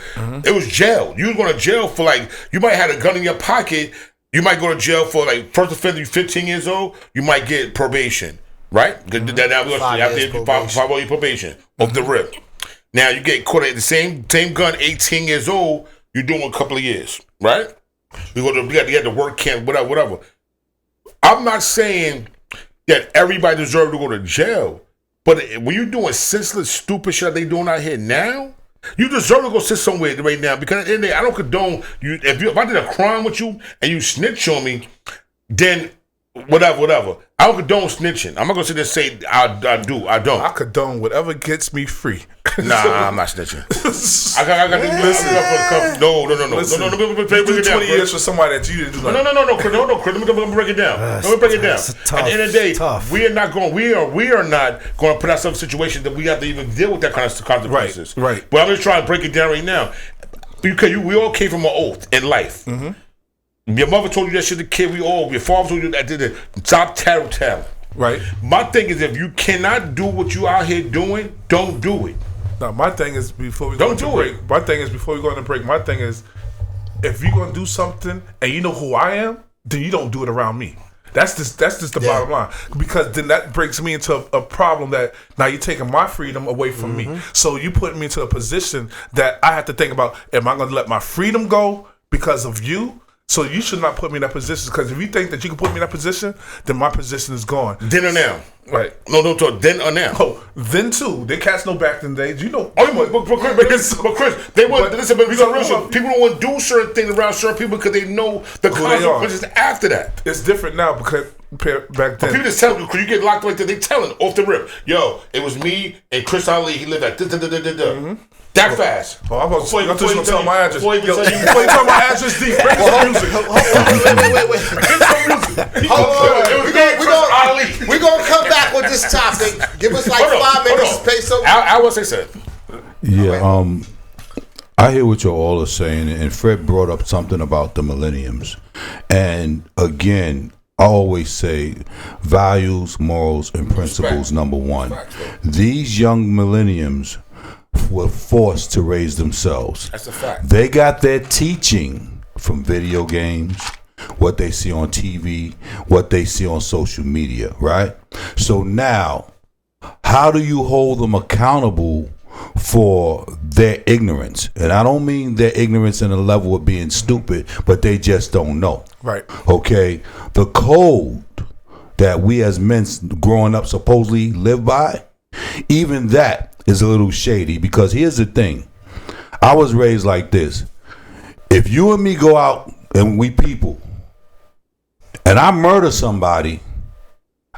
it was jail. You was going to jail for you might have a gun in your pocket. You might go to jail for first offender, you're 15 years old, you might get probation, right? Now we're going to have to 5 year probation off the rip. Now you get caught at the same gun, 18 years old. You're doing a couple of years, right? You had to work camp, whatever. I'm not saying that everybody deserves to go to jail, but when you're doing senseless, stupid shit they doing out here now, you deserve to go sit somewhere right now. Because at the end of the day, I don't condone you. If I did a crime with you and you snitch on me, then whatever. I don't condone snitching. I'm not gonna sit there and say I do. I don't. I condone whatever gets me free. Nah, I'm not snitching. I got to listen. No. Listen, No. You do 20 years for somebody that you didn't do nothing. No, Chris. Let me break it down. Let me break it down. At the end of the day, we are not going to put ourselves in situations that we have to even deal with that kind of consequences. Right. But I'm just trying to break it down right now. We all came from an oath in life. Mm-hmm. Your mother told you that shit as a kid. Your father told you that did it. Stop tell. Right. My thing is, if you cannot do what you out here doing, don't do it. No, my thing is before we go on the break. My thing is if you're gonna do something and you know who I am, then you don't do it around me. That's just the bottom line. Because then that brings me into a problem that now you're taking my freedom away from me. So you put me into a position that I have to think about: am I gonna let my freedom go because of you? So you should not put me in that position, because if you think that you can put me in that position, then my position is gone. Then or now. Right. No, then or now. Oh, then too. They cats know back in the days. But Chris, they want listen, but people don't want to do certain things around certain people because they know the consequences after that. It's different now because back then. But people just tell you, because you get locked right there, they telling off the rip. Yo, it was me and Chris Ali, he lived at that fast. Oh, I'm about to tell my address. Before you tell my address, D, bring some music. Wait. We're going to come back with this topic. Give us 5 minutes. Peso. I will say something. Yeah, I hear what you all are saying, and Fred brought up something about the millenniums. And again, I always say values, morals, and principles, number one. These young millenniums were forced to raise themselves. That's a fact. They got their teaching from video games, what they see on TV, what they see on social media, right? So now, how do you hold them accountable for their ignorance? And I don't mean their ignorance in a level of being stupid, but they just don't know. Right. Okay? The code that we as men growing up supposedly live by, even that is a little shady, because here's the thing. I was raised like this. If you and me go out and we people, and I murder somebody,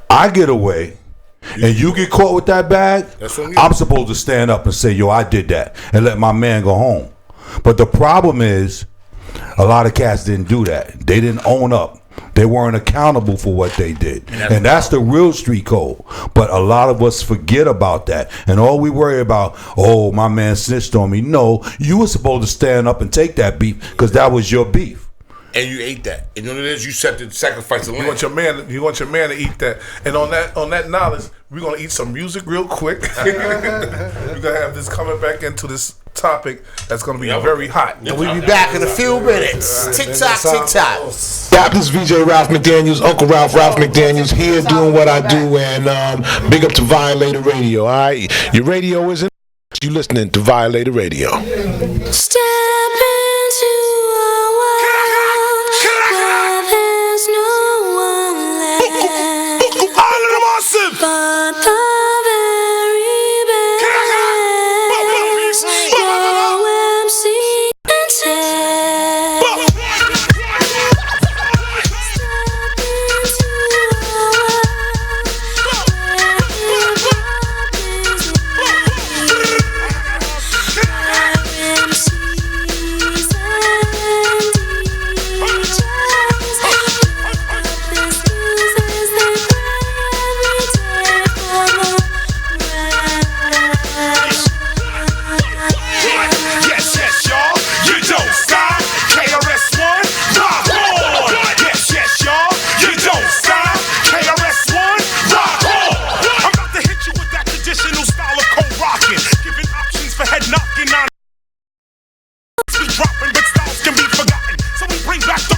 I get away, and you get caught with that bag, I'm supposed to stand up and say, yo, I did that, and let my man go home. But the problem is, a lot of cats didn't do that. They didn't own up. They weren't accountable for what they did. And that's the real street code. But a lot of us forget about that. And all we worry about, oh, my man snitched on me. No, you were supposed to stand up and take that beef, because that was your beef. And you ate that. And you know what it is? You set the sacrifice. You want your man to eat that. And on that knowledge, we're gonna eat some music real quick. We're gonna have this coming back into this topic that's gonna be very hot. And we'll be back in a few minutes. Tick tock, tick tock. Yeah, this is VJ Ralph McDaniels, Uncle Ralph McDaniels, here doing what I do, and big up to Violator Radio. All right, your radio isn't. You listening to Violator Radio. Step into a world where there's no one left but the very best. Go MC and tell. Step into a world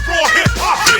where hip-hop is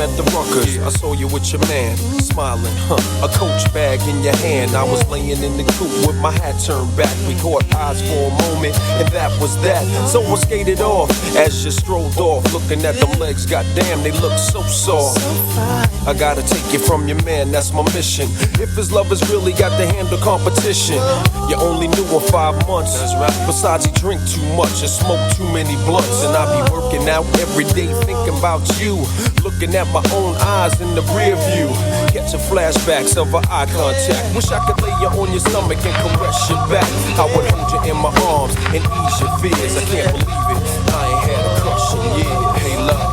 at the Ruckers. I saw you with your man, smiling, a Coach bag in your hand. I was laying in the coupe with my hat turned back. We caught eyes for a moment, and that was that. So I skated off as you strolled off, looking at them legs. Goddamn, they look so soft. I gotta take you from your man, that's my mission. If his lovers really got to handle competition, you only knew him 5 months. Besides, he drink too much and smoke too many blunts. And I be working out every day thinking about you, looking at my own eyes in the rear view, catching flashbacks of our eye contact. Wish I could lay you on your stomach and caress your back. I would hold you in my arms and ease your fears. I can't believe it, I ain't had a Yeah, hey, love.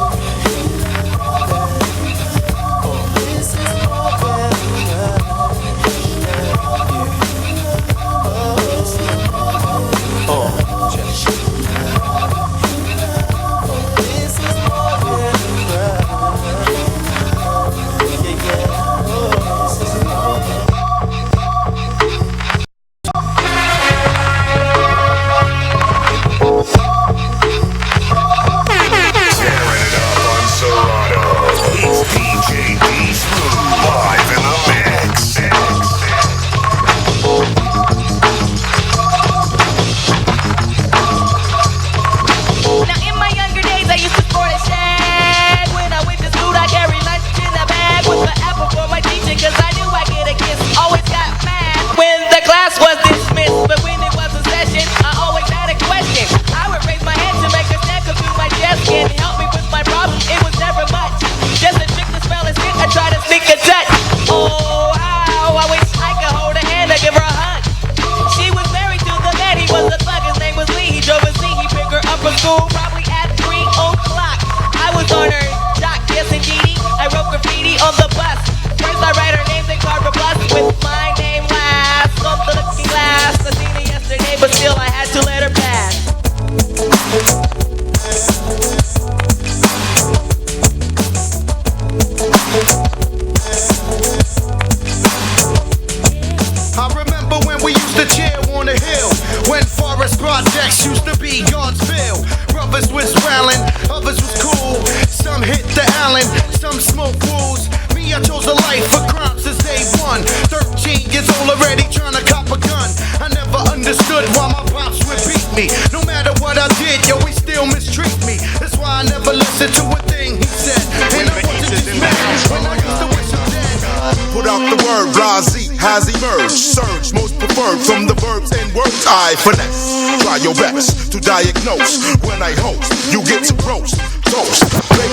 Finesse, try your best to diagnose. When I host, you get to roast, toast, bake,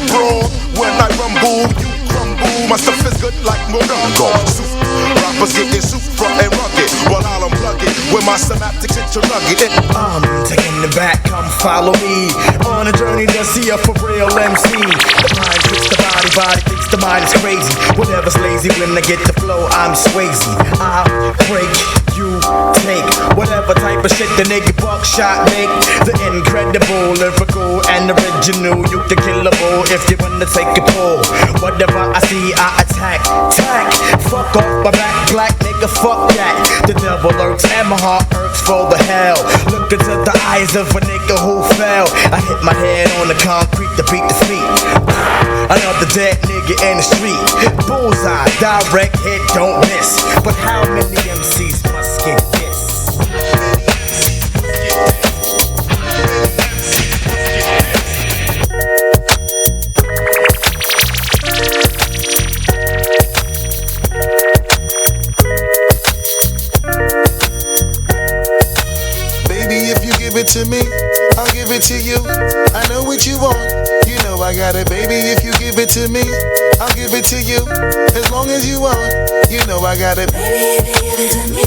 brawl. When I rumble, you crumble. My stuff is good like Morongo. Rappers get their soup front and rugged, while I'll unplug it with my synaptics interrugged. I'm taking the back, come follow me on a journey to see a for real MC. The mind tricks the body, body thinks the mind is crazy. Whatever's lazy, when I get the flow, I'm Swayze. I break, you take whatever type of shit the nigga buckshot make. The incredible, lyrical, and original. You the killable if you wanna take a pull. Whatever I see, I attack. Tack, fuck off my back, black nigga, fuck that. The devil lurks and my heart irks for the hell. Look into the eyes of a nigga who fell. I hit my head on the concrete to beat the feet. Another dead nigga in the street. Bullseye, direct hit, don't miss. But how many MCs must get this? To me, I'll give it to you. I know what you want, you know I got it, baby. If you give it to me, I'll give it to you. As long as you want, you know I got it. Baby, if you give it to me,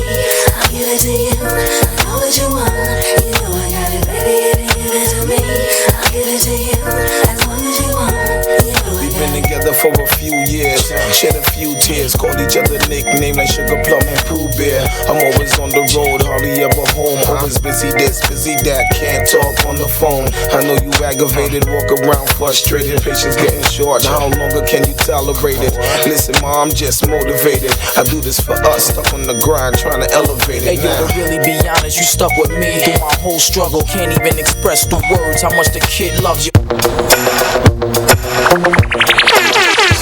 I'll give it to you. I know what you want, you know I got it. Baby, if you give it to me, I'll give it to you. As long as you want, you know I got it. We've been together for a few years, shed a few tears, called each other nicknames like Sugar Plum and Pooh Bear. I'm always on the road, hardly ever home. Always busy this, busy that, can't talk on the phone. I know you aggravated, walk around frustrated. Patience getting short, how longer can you tolerate it? Listen, ma, I'm just motivated. I do this for us, stuck on the grind, trying to elevate it. Hey, yo, to really be honest, you stuck with me through my whole struggle. Can't even express through words how much the kid loves you.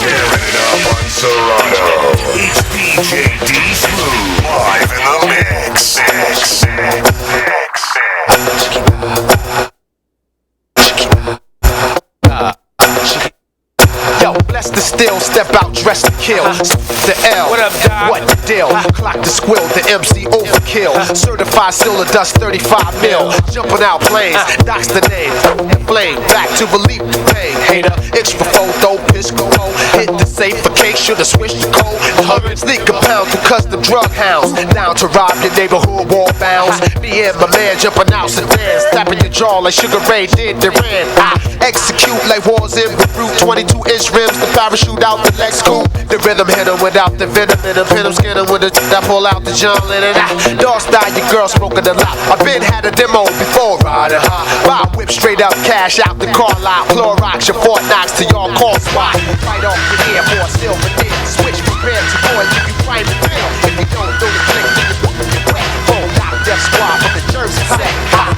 Tearing it up on Toronto. It's DJ D Smooth live in the mix. Yo, bless the still, step out, dress to kill. The L, what up, Doc? What the deal? Clock the squill, the MC overkill. Certified silver dust, 35 mil. Jumping out planes, Doc's the name. Flame, back to believe the pain. hater. Extra photo, pitch go home. Hit the safe for cake, should've switched the code. Hurry, sneak a pound through custom drug hounds. Down to rob your neighborhood wall bounds. Me and my man jumping out sedans, slapping your jaw like Sugar Ray did the ran. I execute like wars in Beirut, 22-inch rims, the parachute out the Lex coupe. The rhythm hit him without the venom in him, hit him skin him with the that pull out the John Lennon. Dog style, your girl smoking a lot. I been had a demo before riding high. Buy a whip straight up, cash out the car lot. Clorox your Fort Knox to y'all call spot. Right off the air for a silver deal. Switch from red to boy, give you prime and feel. If you don't do the click, then you put your wet. Full knock death squad from the Jersey set.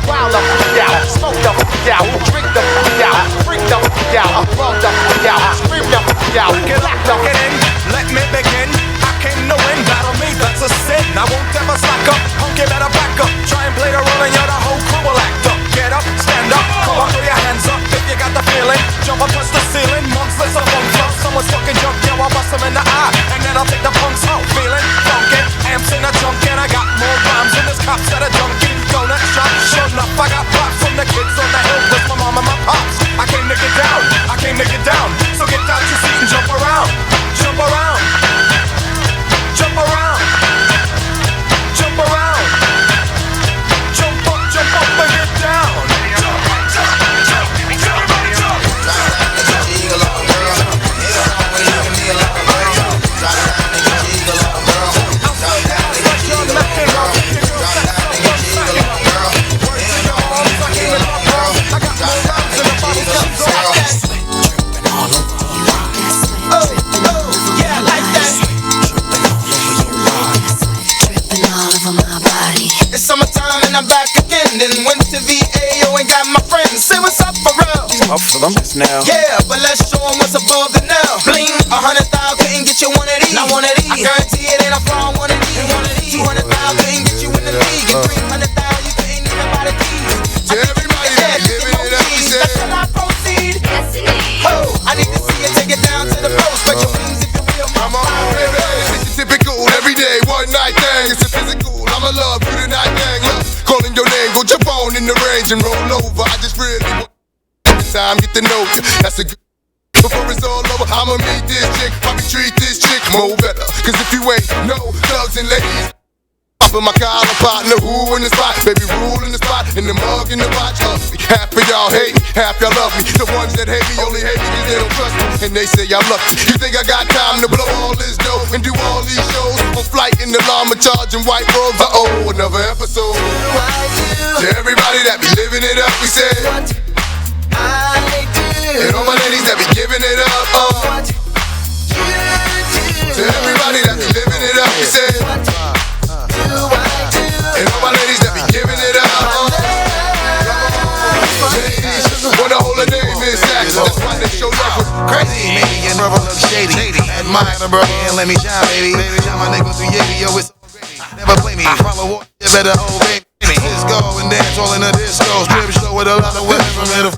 Wild up and out, smoke up and out, drink up and out, freak up and out, rolled up and out, screamed up and out, get locked up and in. Let me begin. I came to win, battle me, that's a sin. I won't ever slack up, honky better back up. Try and play the role and you're the whole crew will act up. Get up, stand up, come on, throw your hands up if you got the feeling. Jump up, touch the ceiling, monks, let's up on club. Someone's fucking jump, yo, I'll bust them in the eye. And then I'll take the punks out, feeling funky. Amps in a junk and I got more rhymes than this cops at a junkie. Donut shop, sure enough, I got props from the kids on the hill with my mom and my pops. I came to get down, I came to get down. So get out your seat and jump around, jump around. Jump around, jump around, jump up and get down. It's summertime and I'm back again. Then went to VAO and got my friends. Say what's up for real. Up for them now. Yeah, but let's show them what's above the now. Bling, 100,000 couldn't get you one of these. Not one of these. I guarantee it ain't a fraud one of these. 200,000 couldn't get you in the league. And 300,000 you couldn't even buy the keys. To everybody that giving it up, he said. That's how I proceed. Oh, I need to see you take it down to the floor. Spread your wings if you will. I'm on baby. It's a typical everyday one night thing. It's a physical. I'ma love you tonight, gang. Calling your name, go jump on in the range and roll over. I just really want time get to know you. That's a good. Before it's all over, I'ma meet this chick. Probably treat this chick more better. Cause if you ain't no thugs and ladies. For my collar partner, who in the spot? Baby, rule in the spot, in the mug, in the watch. Half of y'all hate me, half y'all love me. The ones that hate me only hate me cause they don't trust me. And they say I'm lucky. You think I got time to blow all this dough and do all these shows? On flight in the llama, charging white robes. Uh-oh, another episode. To everybody that be living it up, we say what I do. And all my ladies that be giving it up, what you do. To everybody that be living it up, we say and all my ladies that be giving it up. Ladies, wanna hold a name in sex. That's why they show love with crazy. Maybe your brother look shady. Admire my brother and let me shine, baby. Shine my niggas through Yavy, yo, it's never play me. Follow what you better obey me. Let's go and dance all in the disco. Strip show with a lot of women from here to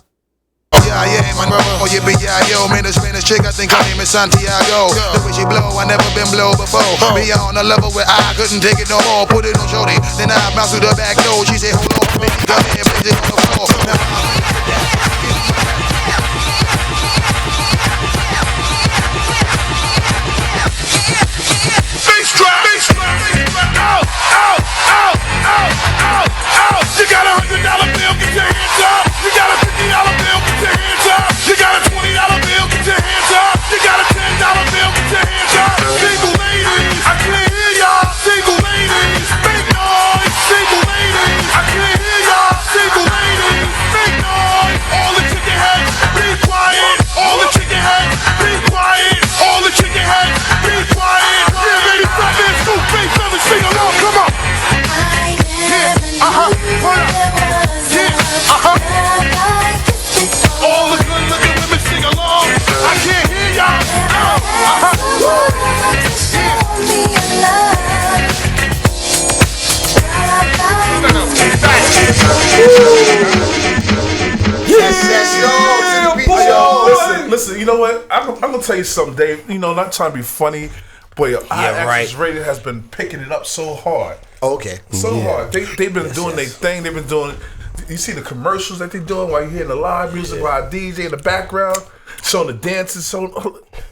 yeah, my brother, oh yeah, yo, man, the Spanish chick, I think her name is Santiago. The way she blow, I never been blow before. Me on a level where I couldn't take it no more. Put it on shorty, then I bounce through the back door. She said, hold on, baby, come here, place it on the floor. Bass drop, out, out, out, out, out, out. You got $100 bill, get your hands up. You got a $50 bill, get your hands up. You got a $20 bill, get your hands up. You got a $10 bill, get your hands up. Single ladies, I can't hear y'all. Single ladies, make noise. Single ladies, I can't hear y'all. Single ladies, make noise. All the chicken heads, be quiet. All the chicken heads, be quiet. All the chicken heads, be quiet. Yeah, baby, stop this. Move, bass, fellas, sing along, come on. Yeah, hold up. Yeah, all the good looking women sing along. I can't hear y'all. Listen, you know what? I'm gonna tell you something, Dave. You know, not trying to be funny, but your Access Radio has been picking it up so hard. Okay. So hard. They've been doing their thing. They've been doing. You see the commercials that they're doing while you're hearing the live music by a DJ in the background. showing the dances, showing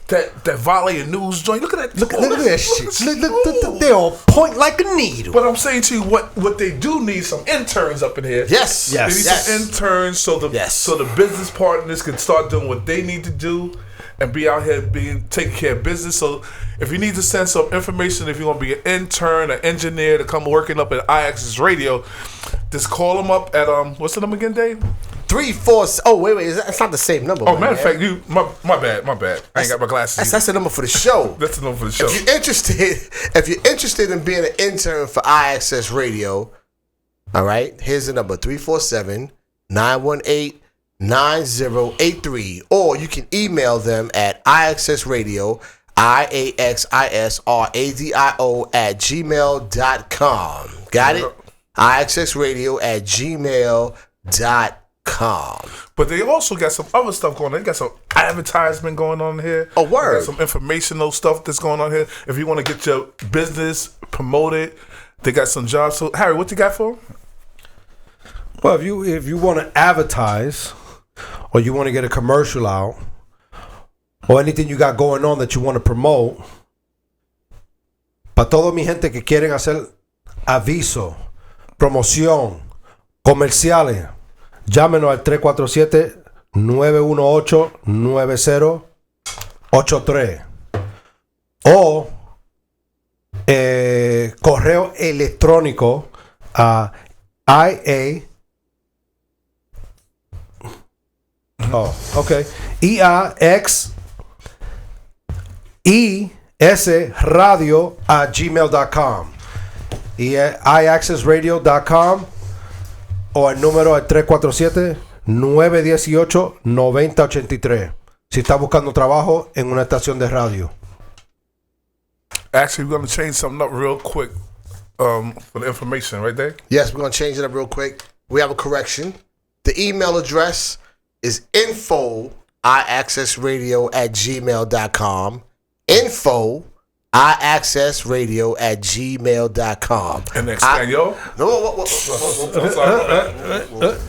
that volley and news joint. Look at that. Look at that shit. Look, they're on point like a needle. But I'm saying to you, what they do need some interns up in here. Yes. They need some interns so the business partners can start doing what they need to do and be out here taking care of business. So if you need to send some information, if you want to be an intern, an engineer to come working up at iAccess Radio, just call them up at what's the number again, Dave? 34. Oh wait, it's not the same number. Oh, matter of fact, my bad. I ain't got my glasses. That's the number for the show. That's the number for the show. If you're interested in being an intern for iAccess Radio, all right, here's the number: 347-918-9083, or you can email them at iAccessRadio, IAXISRADIO @gmail.com. Got it? iAccessRadio @gmail.com. But they also got some other stuff going on. They got some advertisement going on here. Oh, word. They got some informational stuff that's going on here. If you want to get your business promoted, they got some jobs. So, Harry, what you got for them? Well, if you want to advertise, or you want to get a commercial out, or anything you got going on that you want to promote, para toda mi gente que quieren hacer aviso, promoción, comerciales, llámenos al 347-918-9083 o correo electrónico a iaxesradio@gmail.com y iaccessradio.com o el número al 347-918-9083 si está buscando trabajo en una estación de radio. Actually, we're going to change something up real quick for the information, right there? Yes, we're going to change it up real quick. We have a correction. The email address is info@iaccessradio@gmail.com. info@iaccessradio@gmail.com. And Espanol? No.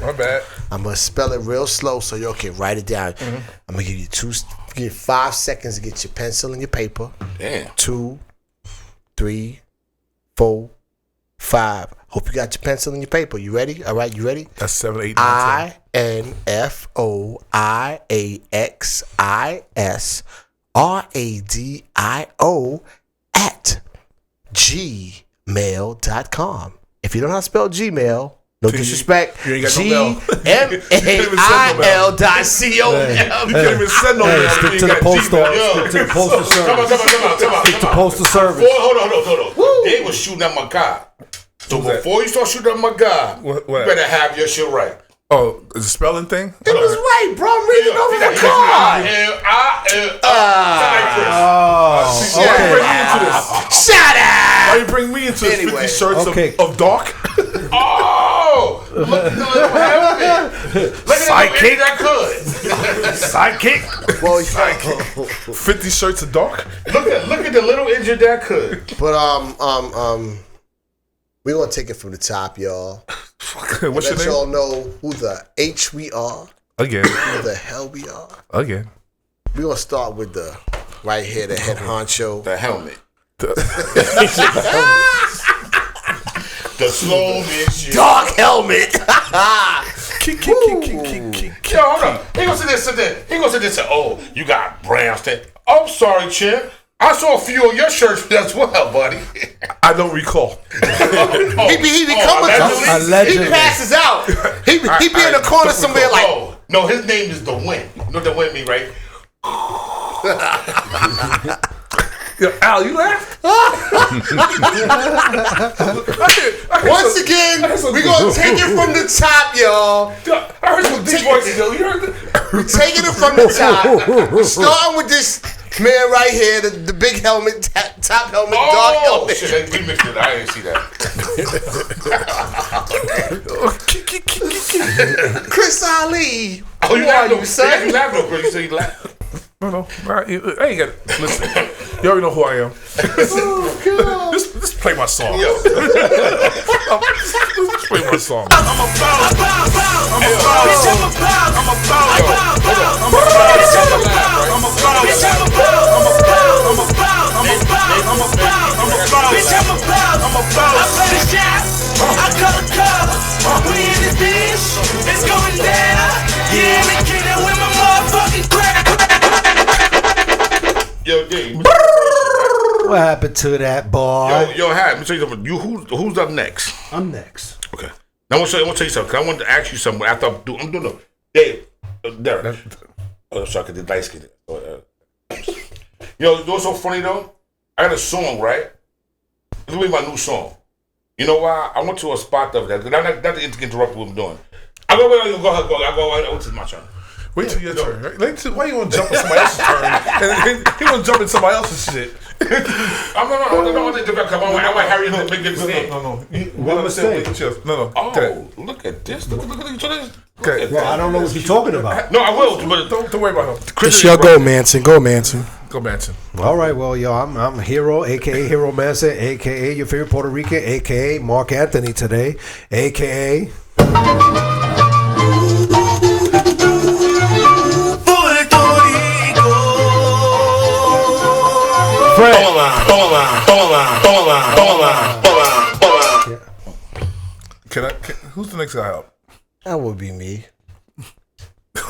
My bad. I'm going to spell it real slow so y'all can write it down. I'm going to give you 5 seconds to get your pencil and your paper. Damn. 2, 3, 4, 5. Hope you got your pencil and your paper. You ready? All right, you ready? That's 7, 8, 9, 10. INFOIAXISRADIO @gmail.com. If you don't know how to spell Gmail, no disrespect. You ain't got no mail. GMAIL.com. You can't even send no mail. Stick to the postal. Stick to the postal service. Stick to postal service. Hold on. They was shooting at my guy. So before you start shooting at my guy, you better have your shit right. Oh, is the spelling thing? It was right, bro. I'm reading over the card. Shut up. Why you bring me into this? 50 shirts of dark? Oh! Look Sidekick. that could. Sidekick. Well, 50 shirts of dark? Look at the little injured that could. But we're gonna take it from the top, y'all. What's your let name? y'all know who the H we are. Again. Who the hell we are. Again. We're gonna start with the right here, the head honcho. The helmet. The slow bitch. Dark helmet. Yo, hold on. He gonna sit there. He gonna sit there and say, "Oh, you got brown stain." I'm sorry, champ. I saw a few of your shirts as well, buddy. I don't recall. He be coming to allegedly. He passes out. He be in the corner somewhere like. No, his name is the Wind. You know what the Wind mean, right? Yo, Al, you laugh? Once again, we're gonna take it from the top, y'all. I heard some deep voices, yo. You heard that? We're taking it from the top. We're starting with this man right here, the big helmet, top helmet, dark helmet. Oh, shit, we mixed it. I didn't see that. Chris Ali. Oh, you Who are laughed, you, son? You laughed, Chris. You said you laughed. No. I ain't got it. Listen, you already know who I am. Oh, God. Just play my song. Yo. Just play my this song. I'm a bow, bitch, I'm a bow, I'm a bow, bitch, I'm a bow, I'm a bow, bitch, I'm a bow, I'm a bow, I'm a bow, I'm a bow, I'm a bow, I'm a bow, bitch, I'm a bow, I'm a bow. I play the shot, I cut a cup, we in this bitch, it's going down. Yeah, we kidding with my motherfucking crack. Yo, D. What happened to that boy? Yo, Hat, let me tell you something. Who's up next? I'm next. Okay. Now I want to tell you something. 'Cause I wanted to ask you something after I'm doing the Dave. Derek. Oh, sorry, because the light skin. Yo, you know what's so funny though? I got a song, right? It's gonna be my new song. You know why? I went to a spot of that. Not to interrupt what I'm doing. I go ahead. It's my turn. Wait till your turn. Right? Why you want to jump in somebody else's turn? And he want to jump in somebody else's shit. I'm not interrupt. I want Harry to make it stand. No. What mistake? No. Oh, look at this. Look at each other. Okay. Well, I don't know what you're talking about. No, I will, but don't worry about him. It's your go, Manson. Go, Manson. Go, Manson. All right, well, yo, I'm Hero, a.k.a. Hero Manson, a.k.a. your favorite Puerto Rican, a.k.a. Mark Anthony today, a.k.a. Who's the next guy up? That would be me.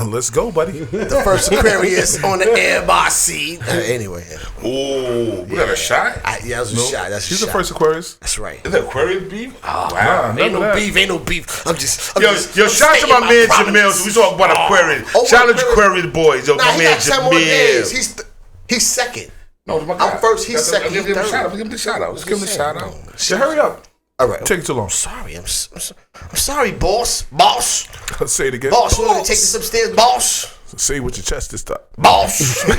Let's go, buddy. The first Aquarius on the airbox seat. Anyway. Oh, we got a shot? Yeah, that was a shot. That's He's a the shot. first Aquarius. That's right. Is it Aquarius beef? Oh, wow. Ain't no beef. I'm just. Yo, shout out to my man Jamil. We talk about Aquarius. Shout out to Aquarius boys. Yo, Nah, my he man got 10 more days. Jamil. He's second. No, my guy. I'm first. He's second. Give He's him a third. shout out. Give him the shout out. Let's give him the shout out. Yeah, hurry up. All right. Take too long. Sorry. I'm sorry, boss. Boss. Let's say it again. Boss, you want to take this upstairs, boss? Say it with your chest this time. Boss. Yeah,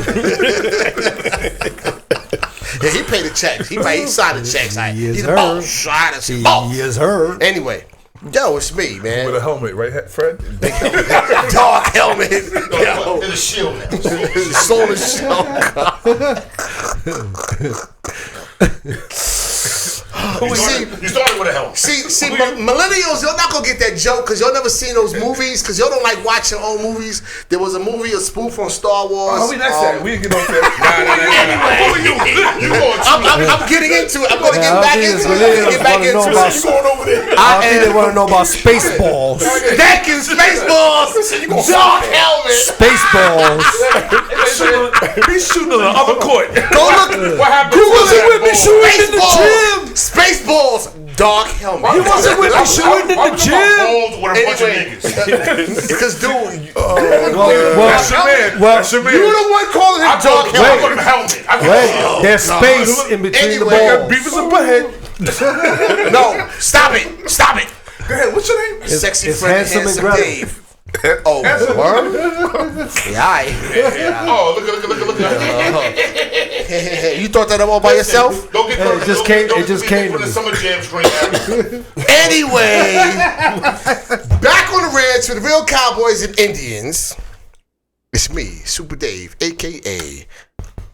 he paid the checks. He signed the checks. He's the boss. Yes, her. Anyway, yo, it's me, man. With a helmet, right, Fred? Dark helmet. Yo. In a shield now. Solar You started with a helmet. See, millennials, y'all not gonna get that joke because y'all never seen those movies because y'all don't like watching old movies. There was a movie, a spoof on Star Wars. Oh, that's that. We didn't get on that. I'm getting into it. I'm gonna get back into it. I think they want to know about Spaceballs. Stacking Spaceballs. Dark helmet. Spaceballs. He's shooting on the other court. Go look. What happened? Who was it with me shooting in the gym? Spaceballs. Dark helmet. He wasn't with me shooting in the gym. With a bunch of niggas. Because dude, That's your man. That's your man. you the one calling him dark helmet. Wait, there's space in between the balls. Beavis and Butthead. No, stop it. Stop it. Go ahead. What's your name? Sexy it's friend, Handsome and handsome Gretel. Dave. Oh, word? Yeah, Oh, look. You thought that all by yourself? Don't get It just came to the me. summer jam screen. Anyway, back on the ranch with the real cowboys and Indians. It's me, Super Dave, a.k.a.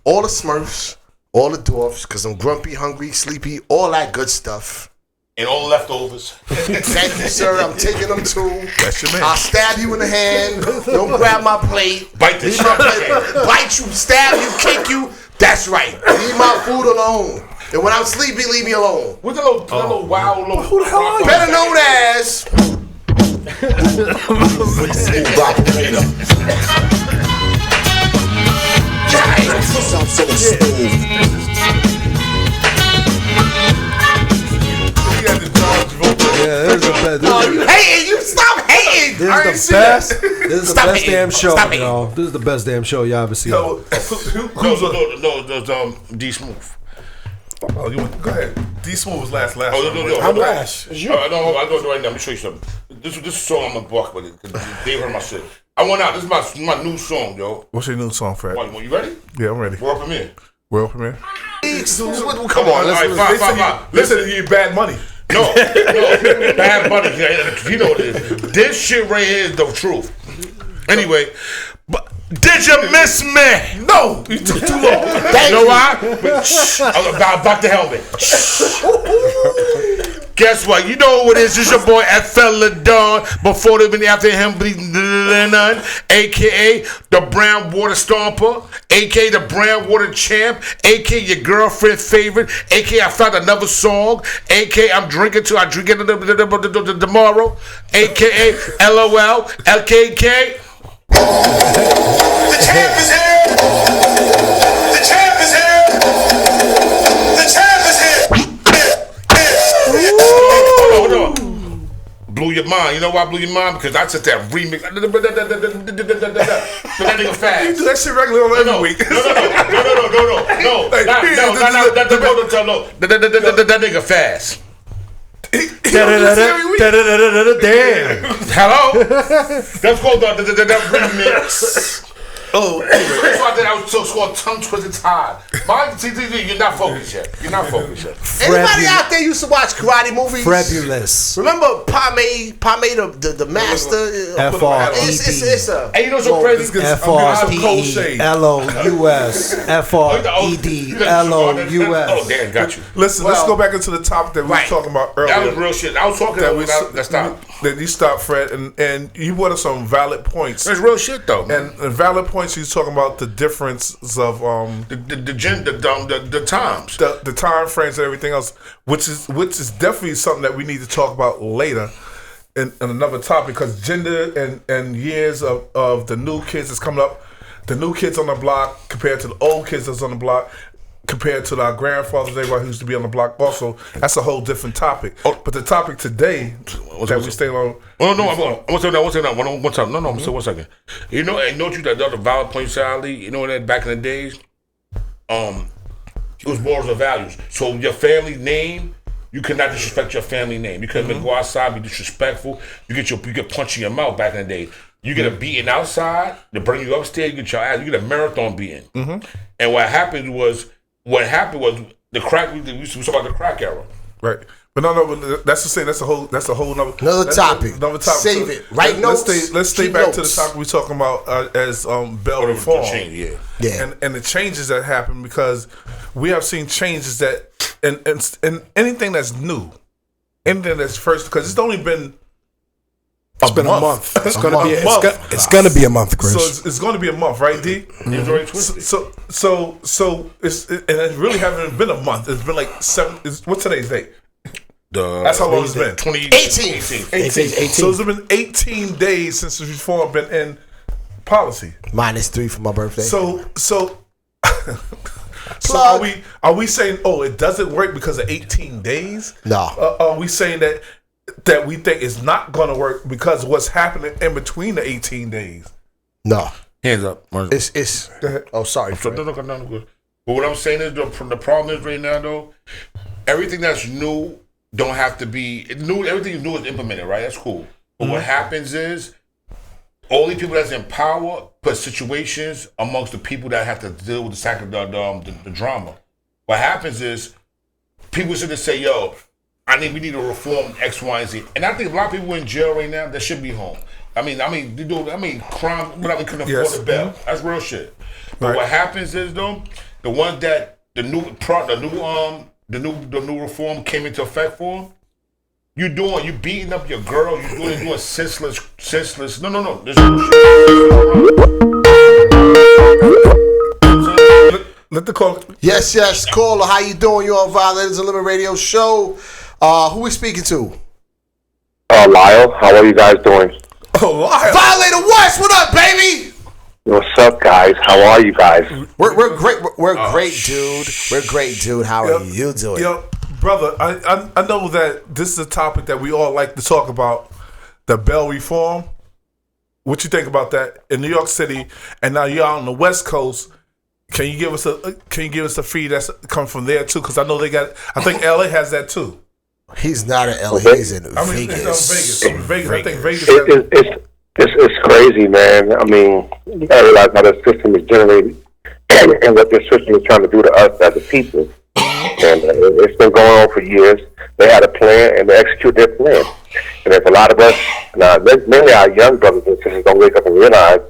all the Smurfs, all the dwarfs, because I'm grumpy, hungry, sleepy, all that good stuff. And all leftovers. Thank you, sir. I'm taking them too. That's your man. I'll stab you in the hand. Don't grab my plate. Bite the Leave my plate. Bite you, stab you, kick you. That's right. Leave my food alone. And when I'm sleepy, leave me alone. What's the little wild little... Who the hell are you? Better known as... Yeah, this is the best. You hating. You stop hating. This is the best damn show, Stop hating. y'all. This is the best damn show y'all ever seen. No, D Smooth. Oh, go ahead. D Smooth was last. I'm last. No, I'll go right now. Let me show you something. This song I'm gonna bark with it because Dave heard my shit. I went out. This is my new song, yo. What's your new song, Fred? You ready? Yeah, I'm ready. World premiere. World premiere. Come on, Five. Listen to you, Bad Money. No, Bad Bunny. You know what it is. This shit right here is the truth. Anyway, but Did you miss me? No, you took too long. You know why? I'm about the helmet. Guess what? You know what it is? It's your boy FL Dawn. Before they've been after him, none, aka the Brown Water Stomper, aka the Brown Water Champ, aka your girlfriend favorite, aka I found another song, aka I'm drinking till I drink it tomorrow, aka LOL, LKK. The champ is here. The champ is here. The champ is here. Hold on. Blew your mind. You know why I blew your mind? Because I took that remix. That nigga fast. You do that shit regularly every week. No. That nigga fast. Damn. Hello? That's called the remix. Oh, that's why I was so called tongue twisted tied. You're not focused yet. Anybody out there used to watch karate movies? Fabulous. Remember Pomade the master? F-R-E-D. It's a. And you know so crazy? F-R-E-E-L-O-U-S. F-R-E-D-L-O-U-S. Oh, damn, got you. Listen, let's go back into the topic that we were talking about earlier. That was real shit. I was talking that you stopped, Fred, and you brought us some valid points. That's real shit, though. And valid points. He's talking about the differences of the times, the time frames, and everything else, which is definitely something that we need to talk about later in another topic, because gender and years of the new kids that's coming up, the new kids on the block compared to the old kids that's on the block, compared to our grandfathers, everybody who used to be on the block. Also, that's a whole different topic. But the topic today that we stay on. Oh no! One second. You know you that the other valid point, Sally. You know that back in the days, it was morals and values. So your family name, you could not disrespect your family name. You couldn't go outside, be disrespectful. You get punched in your mouth back in the day. You get a beating outside, they bring you upstairs. You get your ass. You get a marathon beating. And what happened was the crack. We used to talk about the crack era. Right. But no, that's the same. That's a whole another topic. Save it. Right notes. Let's stay back to the topic we're talking about as Bell reform. Yeah. And the changes that happen, because we have seen changes that and anything that's new, anything that's first, because it's only been. It's been a month. It's gonna be a month, Chris. So it's going to be a month, right, D? So it really haven't been a month. It's been like 7. What's today's date? That's how long it's been. 18. So it's been 18 days since the reform been in policy. -3 for my birthday. So are we saying it doesn't work because of 18 days? No. Are we saying that we think it's not going to work because of what's happening in between the 18 days? No. Hands up. It's. Oh, sorry. No, good. But what I'm saying is the problem is right now though, everything that's new don't have to be new. Everything new is implemented, right? That's cool. But what happens is only people that's in power put situations amongst the people that have to deal with the drama. What happens is people should just say, "Yo, we need to reform X, Y, and Z." And I think a lot of people in jail right now that should be home. Crime, but we couldn't afford the bail. That's real shit. But what happens is though, the ones that the new reform came into effect for, you beating up your girl, you doing senseless. No. There's no shit. Let the call. Yes, caller. How you doing? You on Violators Unlimited Radio Show? Who we speaking to? Lyle. How are you guys doing? Oh, Lyle. Violator West, what up, baby? What's up, guys? How are you guys? We're great. We're great, dude. We're great, dude. How are you doing? Yo, brother, I know that this is a topic that we all like to talk about, the bail reform. What you think about that in New York City, and now you're on the West Coast? Can you give us a feed that's come from there too? Because I know they got. I think LA has that too. He's not in LA. He's in Vegas. Vegas. I think Vegas. It's crazy, man. I mean, you gotta realize how the system is generated and what this system is trying to do to us as a people. And it's been going on for years. They had a plan and they execute their plan. And there's a lot of us, now, mainly our young brothers and sisters, don't wake up and realize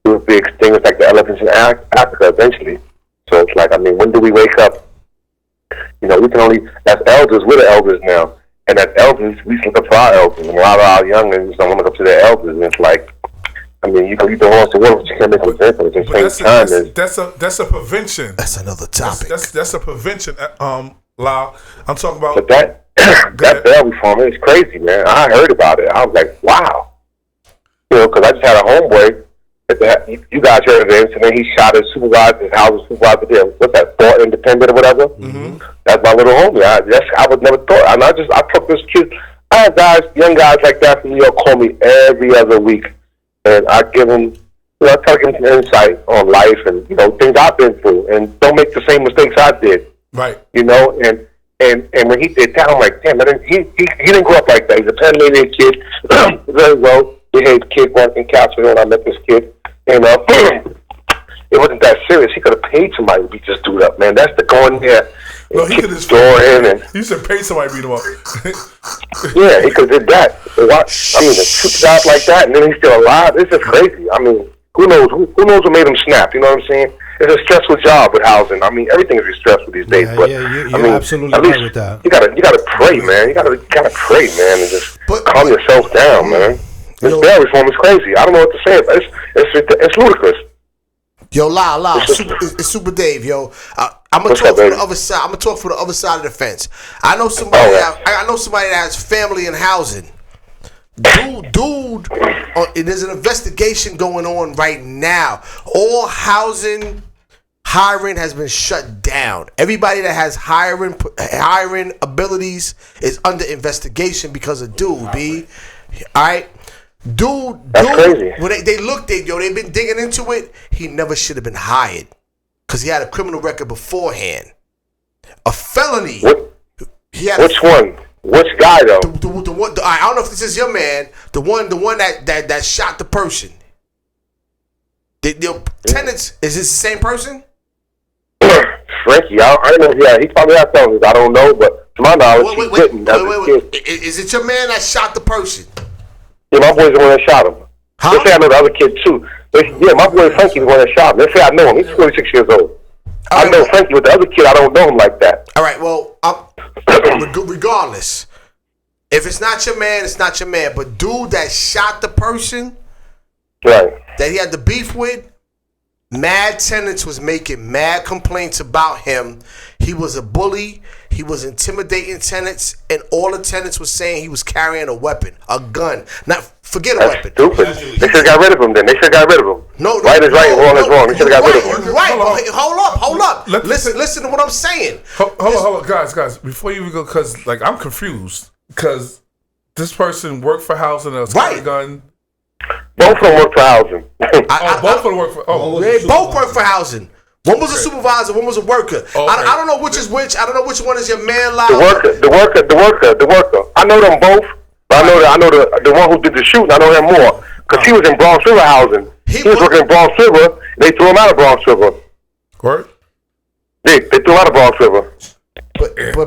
will be extinguished like the elephants in Africa eventually. So it's like, I mean, when do we wake up? You know, we can only, as elders, we're the elders now. And as elders, we look up to our elders. And a lot of our youngins don't want to look up to their elders. And it's like, I mean, you can lead the horse to water, but you can't make them drink. But at the same time, that's a prevention. That's another topic. That's a prevention, Lau. I'm talking about. But that bail reform is crazy, man. I heard about it. I was like, wow. You know, because I just had a homeboy. You guys heard of the incident. He shot his supervisor, his house supervisor there. What's that, Fort Independent or whatever? Mm-hmm. That's my little homie. I would never thought. I took this kid. I have guys, young guys like that from New York call me every other week. And I give them, I try to give them some insight on life and, things I've been through. And don't make the same mistakes I did. Right. And when he did that, I'm like, damn, he didn't grow up like that. He's a Panamanian kid, very well behaved kid, working in Capitol Hill when I met this kid. And it wasn't that serious. He could have paid somebody to beat this dude up, man. That's the going there. No, he could have door in and he should pay somebody to beat him up. Yeah, he could have did that. I mean, two guys like that, and then he's still alive. It's just crazy. I mean, who knows? Who knows what made him snap? You know what I'm saying? It's a stressful job with housing. I mean, everything is stressful these days. But you're I mean, absolutely at least right with that. You gotta pray, man. You gotta pray, man, and just calm yourself down, man. This bail reform is crazy. I don't know what to say. It's ludicrous. Yo, La, it's Super Dave, yo. I'm gonna talk for the other side. I'm gonna talk for the other side of the fence. I know somebody. I know somebody that has family in housing. Dude, there's an investigation going on right now. All housing hiring has been shut down. Everybody that has hiring abilities is under investigation because of dude. B. All right. Dude, crazy. When they've been digging into it. He never should have been hired because he had a criminal record beforehand, a felony. Which one? Which guy though? The one. I don't know if this is your man. The one that shot the person. The tenants, is this the same person? Frankie, I don't know. Yeah, he probably has felonies. I don't know, but to my knowledge, he didn't. Wait. Is it your man that shot the person? Yeah, my boy's the one that shot him. Huh? They say I know the other kid too. Yeah, my boy Frankie the one that shot him. They say I know him. He's 26 years old. I know Frankie, but the other kid, I don't know him like that. All right, well, regardless, if it's not your man, it's not your man. But dude that shot the person, right, that he had the beef with, mad tenants was making mad complaints about him. He was a bully. He was intimidating tenants, and all the tenants was saying he was carrying a weapon, a gun. Not forget a weapon. Stupid. They should have got rid of him. Then they should have got rid of him. No, right is right, wrong is wrong. They should have got rid of him. You're right. Hold up. Listen to what I'm saying. Hold on, guys. Before you even go, because I'm confused because this person worked for housing and a gun. Both of them work for housing. Both of them work for. They both work for housing. One was a supervisor, one was a worker. Okay. I don't know which is which. I don't know which one is your man. The worker. I know them both. But I know the one who did the shooting. I know him more because he was in Bronx River housing. He was working in Bronx River. They threw him out of Bronx River. What? They threw him out of Bronx River.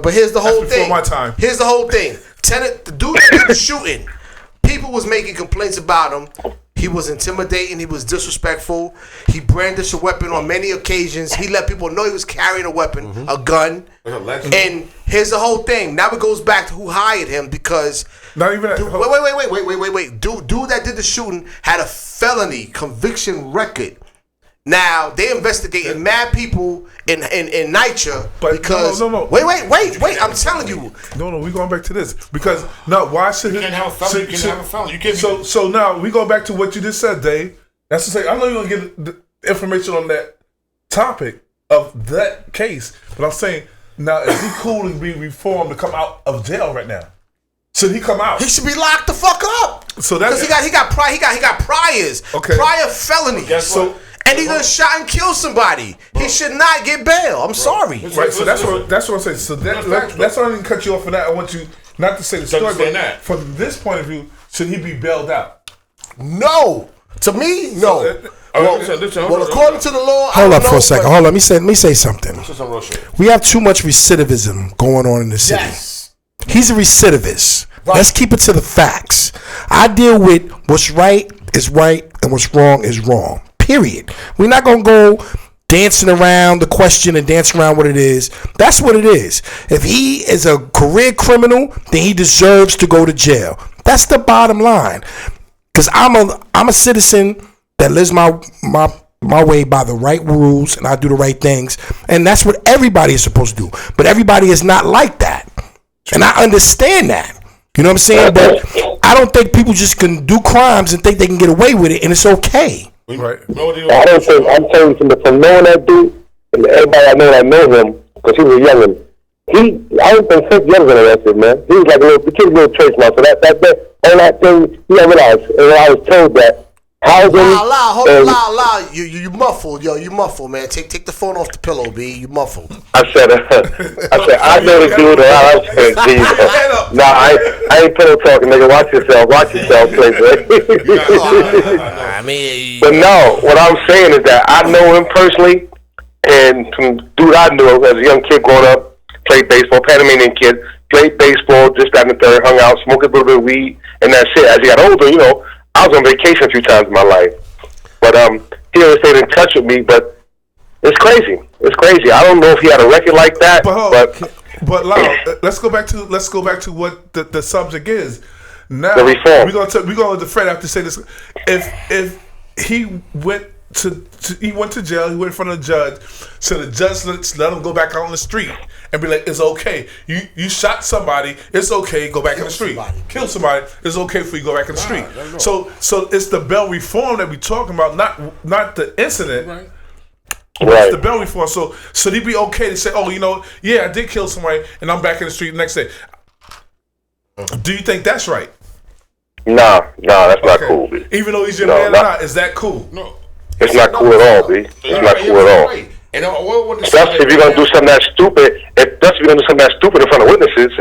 But here's the whole thing. My time. Here's the whole thing. The dude that did the shooting, people was making complaints about him. He was intimidating. He was disrespectful. He brandished a weapon on many occasions. He let people know he was carrying a weapon, a gun. And here's the whole thing. Now it goes back to who hired him because. Not even. Wait. Dude that did the shooting had a felony conviction record. Now they investigating mad people in NYCHA because no. Wait. I'm telling you. No, we going back to this because why should you can't have a felony? You can't have a felony. You can't. So now we go back to what you just said, Dave. That's to say, I'm not even gonna get the information on that topic of that case, but I'm saying now is he cool to be reformed to come out of jail right now? Should he come out? He should be locked the fuck up. So that's because he got priors. Okay. Prior felony. And he done shot and killed somebody. He should not get bail. I'm sorry. Right. So that's what I'm saying. So that's why I didn't cut you off for that. I want you not to say the story, but from this point of view, should he be bailed out? No. To me, no. Well, according to the law, hold up for a second. Hold on. Let me say something. We have too much recidivism going on in the city. Yes. He's a recidivist. Right. Let's keep it to the facts. I deal with what's right is right and what's wrong is wrong. Period. We're not gonna go dancing around the question and dancing around what it is. That's what it is. If he is a career criminal, then he deserves to go to jail. That's the bottom line. Because I'm a citizen that lives my way by the right rules, and I do the right things, and that's what everybody is supposed to do. But everybody is not like that, and I understand that. You know what I'm saying? But I don't think people just can do crimes and think they can get away with it, and it's okay. Right. I don't think, I'm telling you from knowing that dude, and everybody I know him, because he was a youngin', I don't think since young been arrested, man. He was like the kid's little church mouse. So all that thing, you don't realize, and I was told that housing. Hold on. You muffled, yo. You muffled, man. Take the phone off the pillow, B. You muffled. I said, I know the dude. I said, Jesus. Nah, I ain't pillow talking, nigga. Watch yourself, please. I mean, but no, what I'm saying is that I know him personally, and some dude I knew as a young kid growing up, played baseball, Panamanian kid, played baseball, just got in the third, hung out, smoked a little bit of weed, and that's it. As he got older, I was on vacation a few times in my life, but he always stayed in touch with me. But it's crazy. I don't know if he had a record like that, but Lyle, let's go back to what the subject is. Now the reform. We're gonna let the Fred have to say this. If he went to jail, he went in front of the judge, so the judge let him go back out on the street and be like, it's okay. You shot somebody, it's okay, go back in the street. Kill somebody, it's okay for you to go back in the street. So it's the bail reform that we're talking about, not the incident. Right. It's the bail reform. So he'd be okay to say, I did kill somebody and I'm back in the street the next day. Do you think that's right? Nah, that's not cool, B. Even though he's your man or not, is that cool? No. It's not cool at all, B. It's not cool at all. Right. And especially if you're gonna do something that stupid. Especially if you're gonna do something that stupid in front of witnesses.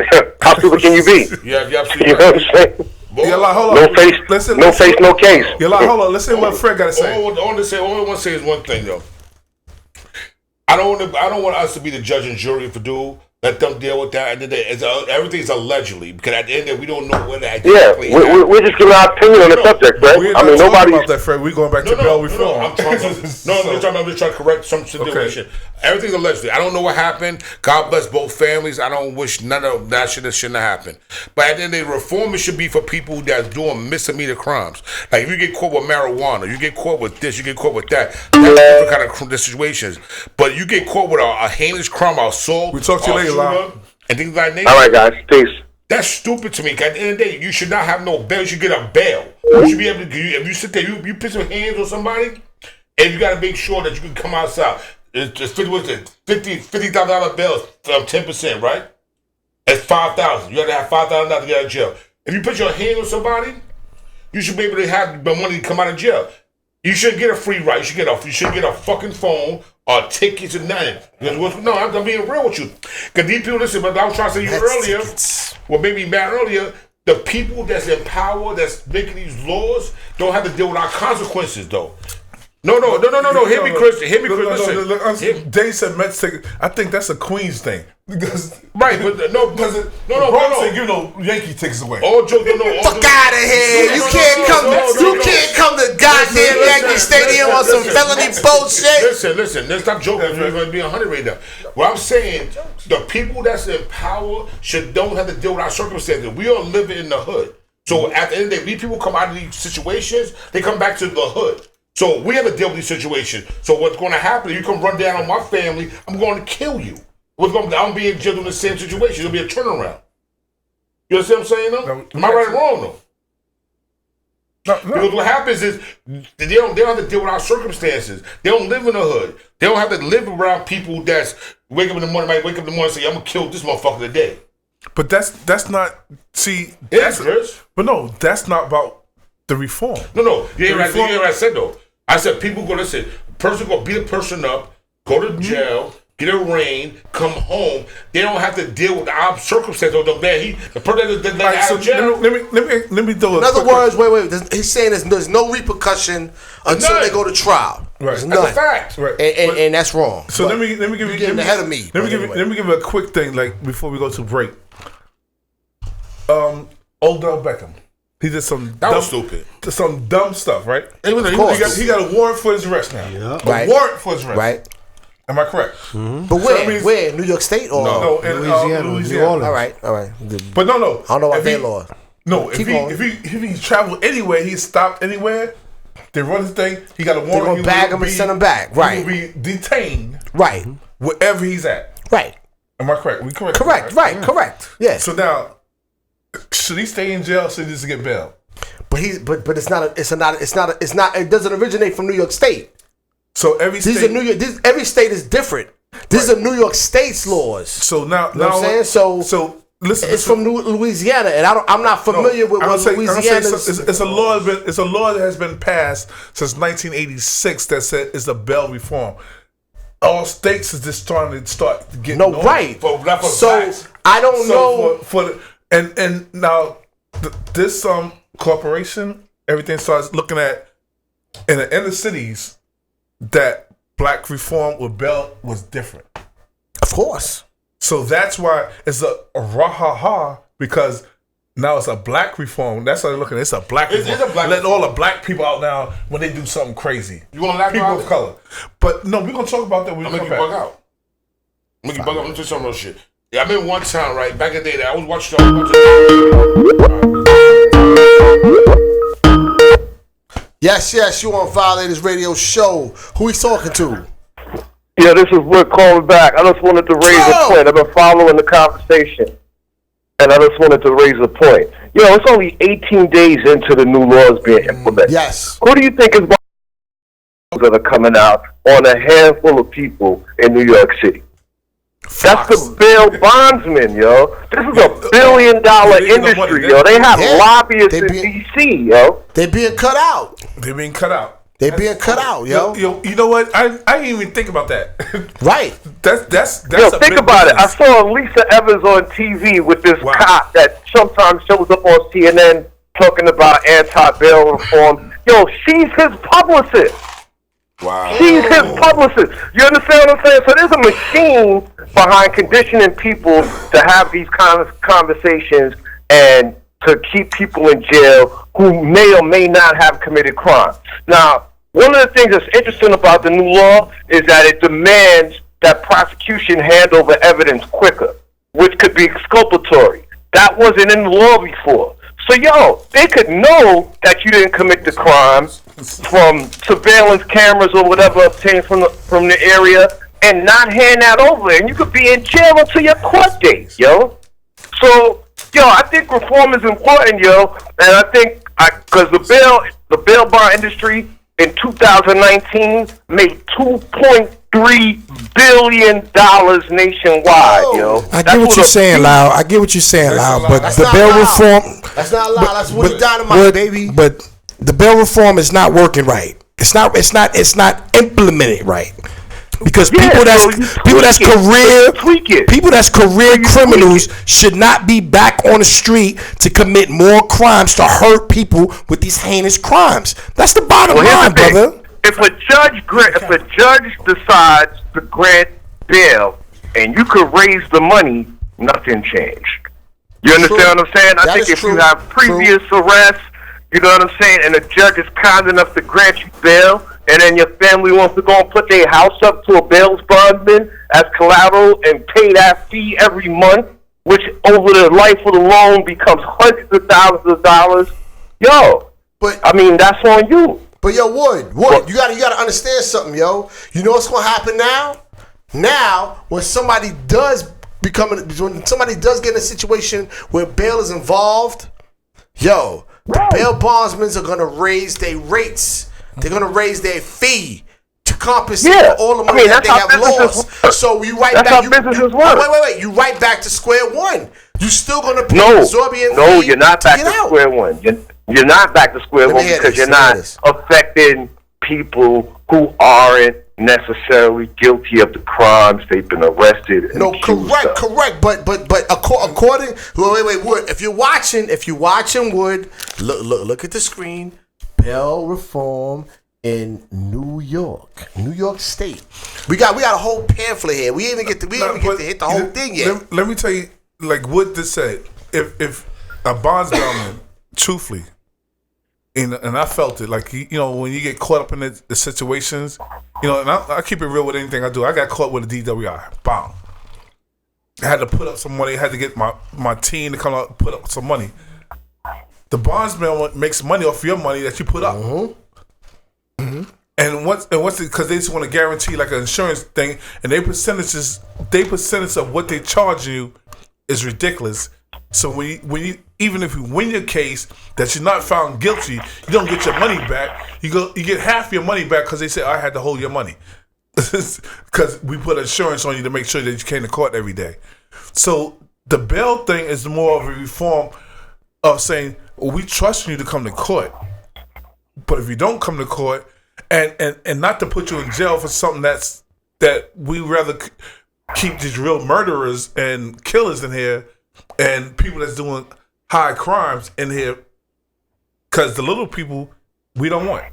How stupid can you be? Yeah, you're absolutely you know what I'm saying? Hold on. No face, no case. Hold on. Let's see what Fred got to say. All I want to say is one thing, though. I don't want us to be the judge and jury for dude. Let them deal with that. And everything's allegedly, because at the end of it, we don't know when that. Yeah, we're just giving our opinion on the subject, Fred. I mean, nobody about that, Fred. We're going back to bail reform. I'm just trying to correct some situation. Okay. Everything's allegedly. I don't know what happened. God bless both families. I don't wish none of that shouldn't have happened. But at the end of the day, reform should be for people that's doing misdemeanor crimes. Like if you get caught with marijuana, you get caught with this, you get caught with that. That's different kind of situations. But you get caught with a heinous crime, assault. We talk to you later. And things like that. All right, guys. Peace. That's stupid to me. At the end of the day, you should not have no bail. You should get a bail. You should be able to. If you sit there, you put some hands on somebody, and you got to make sure that you can come outside. It's $50,000 bail, 10%, right? That's $5,000. You got to have $5,000 to get out of jail. If you put your hand on somebody, you should be able to have the money to come out of jail. You shouldn't get a free ride. You should get a fucking phone or tickets and nothing. No, I'm being real with you. Because these people, listen, but I was trying to say you earlier, well, maybe Matt earlier, the people that's in power, that's making these laws, don't have to deal with our consequences, though. No. Hear me, Christian. Dave said Mets take. I think that's a Queens thing. Because right, but no. Yankee takes away. All jokes, fuck out of here! You can't come to goddamn Yankee Stadium on some felony bullshit. Listen. Let's stop joking. We're going to be 100 right now. What I'm saying, the people that's in power don't have to deal with our circumstances. We are living in the hood. So at the end of the day, these people come out of these situations, they come back to the hood. So we have to deal with these situations. So what's going to happen? You come run down on my family, I'm going to kill you. I'm going to be in jail in the same situation. It'll be a turnaround. You understand what I'm saying, though? Am I right or wrong, though? No. Because what happens is they don't have to deal with our circumstances. They don't live in the hood. They don't have to live around people that's wake up in the morning and say, I'm going to kill this motherfucker today. But that's not, see. But no, that's not about the reform. No. You hear what I said, though? I said people go, listen, person go beat a person up, go to jail, get arraigned, come home. They don't have to deal with the circumstances of the person that's out of jail. Let me do it. In other words, wait. He's saying there's no repercussion until they go to trial. Right. There's none. That's a fact. Right. And that's wrong. So let me give you getting ahead of me. Let me give you a quick thing, like before we go to break. Odell Beckham. He did some That dumb, was stupid. Some dumb stuff, right? He got a warrant for his arrest now. Yeah. A warrant for his arrest. Right. Am I correct? But where? Where? New York State or No, in Louisiana? Louisiana. All right. But no. I don't know about their law. No, if he traveled anywhere, he stopped anywhere. They run his thing. He got a warrant. They're gonna bag him and send him back. Right. He will be detained. Right. Wherever he's at. Right. Am I correct? We correct. Correct. Right. Correct. Yeah. So now, should he stay in jail? Or should he just get bail? But it's not. It doesn't originate from New York State. So every state, every state is different. These are New York State's laws. So now, you know what I'm saying? So listen, it's from Louisiana, and I'm not familiar with what Louisiana's. It's a law. It's a law that has been passed since 1986 that said it's a bail reform. All states is just starting to get right. So I don't know and now this corporation, everything starts looking at in the inner cities that black reform with bail was different. Of course. So that's why it's a rah-ha-ha, because now it's a black reform. That's how they're looking at it. It's a black reform. It's a black Letting all the black people out now when they do something crazy. You want to laugh people about of it? color. But no, we're going to talk about that when we I'll come make you back. bug out. Make you bug out. Let me tell you some real shit. Yeah, I've been one time, right, back in the day that I was watching Yes, you on Violators Radio Show. Who we talking to? Yeah, this is Rick calling back. I just wanted to raise a point. I've been following the conversation, and I just wanted to raise a point. It's only 18 days into the new laws being implemented. Yes. Who do you think is that are coming out on a handful of people in New York City? That's the bail bondsman, yo. This is $1 billion industry, yo. They have lobbyists in D.C., yo. They being cut out. They're being cut out. They being cut out, yo. You know what? I didn't even think about that. Right. That's yo, think about it. I saw Lisa Evans on TV with this cop that sometimes shows up on CNN talking about anti-bail reform. Yo, she's his publicist. Wow. She's his publicist. You understand what I'm saying? So there's a machine behind conditioning people to have these kind of conversations and to keep people in jail who may or may not have committed crimes. Now, one of the things that's interesting about the new law is that it demands that prosecution hand over evidence quicker, which could be exculpatory. That wasn't in the law before. So, they could know that you didn't commit the crimes from surveillance cameras or whatever obtained from the area and not hand that over. And you could be in jail until your court date, yo. So, I think reform is important, yo. And I think, because the bail bond industry in 2019 made $2.3 billion nationwide, yo. I get what you're saying, Lau. But the bail reform. That's not loud. That's Woody Dynamite, baby. But the bail reform is not working right. It's not implemented right. Because people that's career criminals should not be back on the street to commit more crimes to hurt people with these heinous crimes. That's the bottom line, brother. If a judge decides to grant bail and you could raise the money, nothing changed. You understand what I'm saying? I think if you have previous arrests, you know what I'm saying, and the judge is kind enough to grant you bail, and then your family wants to go and put their house up to a bail bondsman as collateral and pay that fee every month, which over the life of the loan becomes hundreds of thousands of dollars. That's on you. But Wood, you gotta understand something, yo. You know what's gonna happen now? Now, when somebody does get in a situation where bail is involved, the bail bondsmen are gonna raise their rates. They're gonna raise their fee to compensate for all the money that they have lost. So you right back. Wait. You right back to square one. You still gonna pay absorbing fee? No, you're not back to square one. You're not back to square one because you're not affecting people who aren't necessarily guilty of the crimes they've been arrested. Correct. But according, wait, Wood. If you're watching, Wood, look at the screen. Bail reform in New York State. We got a whole pamphlet here. We didn't even get to hit the whole thing yet. Let me tell you, like Wood just said, if a bondsman truthfully, and I felt it. Like, you know, when you get caught up in the situations, you know, and I keep it real with anything I do. I got caught with a DWI. Bam. I had to put up some money. I had to get my team to come out and put up some money. The bondsman makes money off your money that you put up. And what's because they just want to guarantee like an insurance thing, and their percentage of what they charge you is ridiculous. So when you even if you win your case that you're not found guilty, you don't get your money back. You get half your money back because they say I had to hold your money because we put insurance on you to make sure that you came to court every day. So the bail thing is more of a reform of saying, well, we trust you to come to court, but if you don't come to court, and not to put you in jail for something that we rather keep these real murderers and killers in here and people that's doing high crimes in here, because the little people we don't want,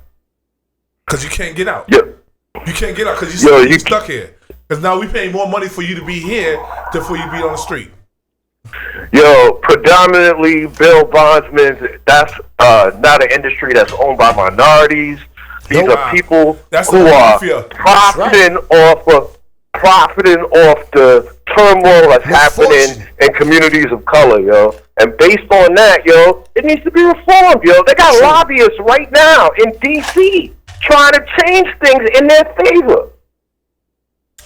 because you can't get out. Yep. You can't get out because you're stuck here. Because now we pay more money for you to be here than for you to be on the street. Yo, predominantly bail bondsmen, that's not an industry that's owned by minorities. These are people who are profiting off the turmoil that's happening in communities of color, yo. And based on that, yo, it needs to be reformed, yo. They got lobbyists right now in D.C. trying to change things in their favor.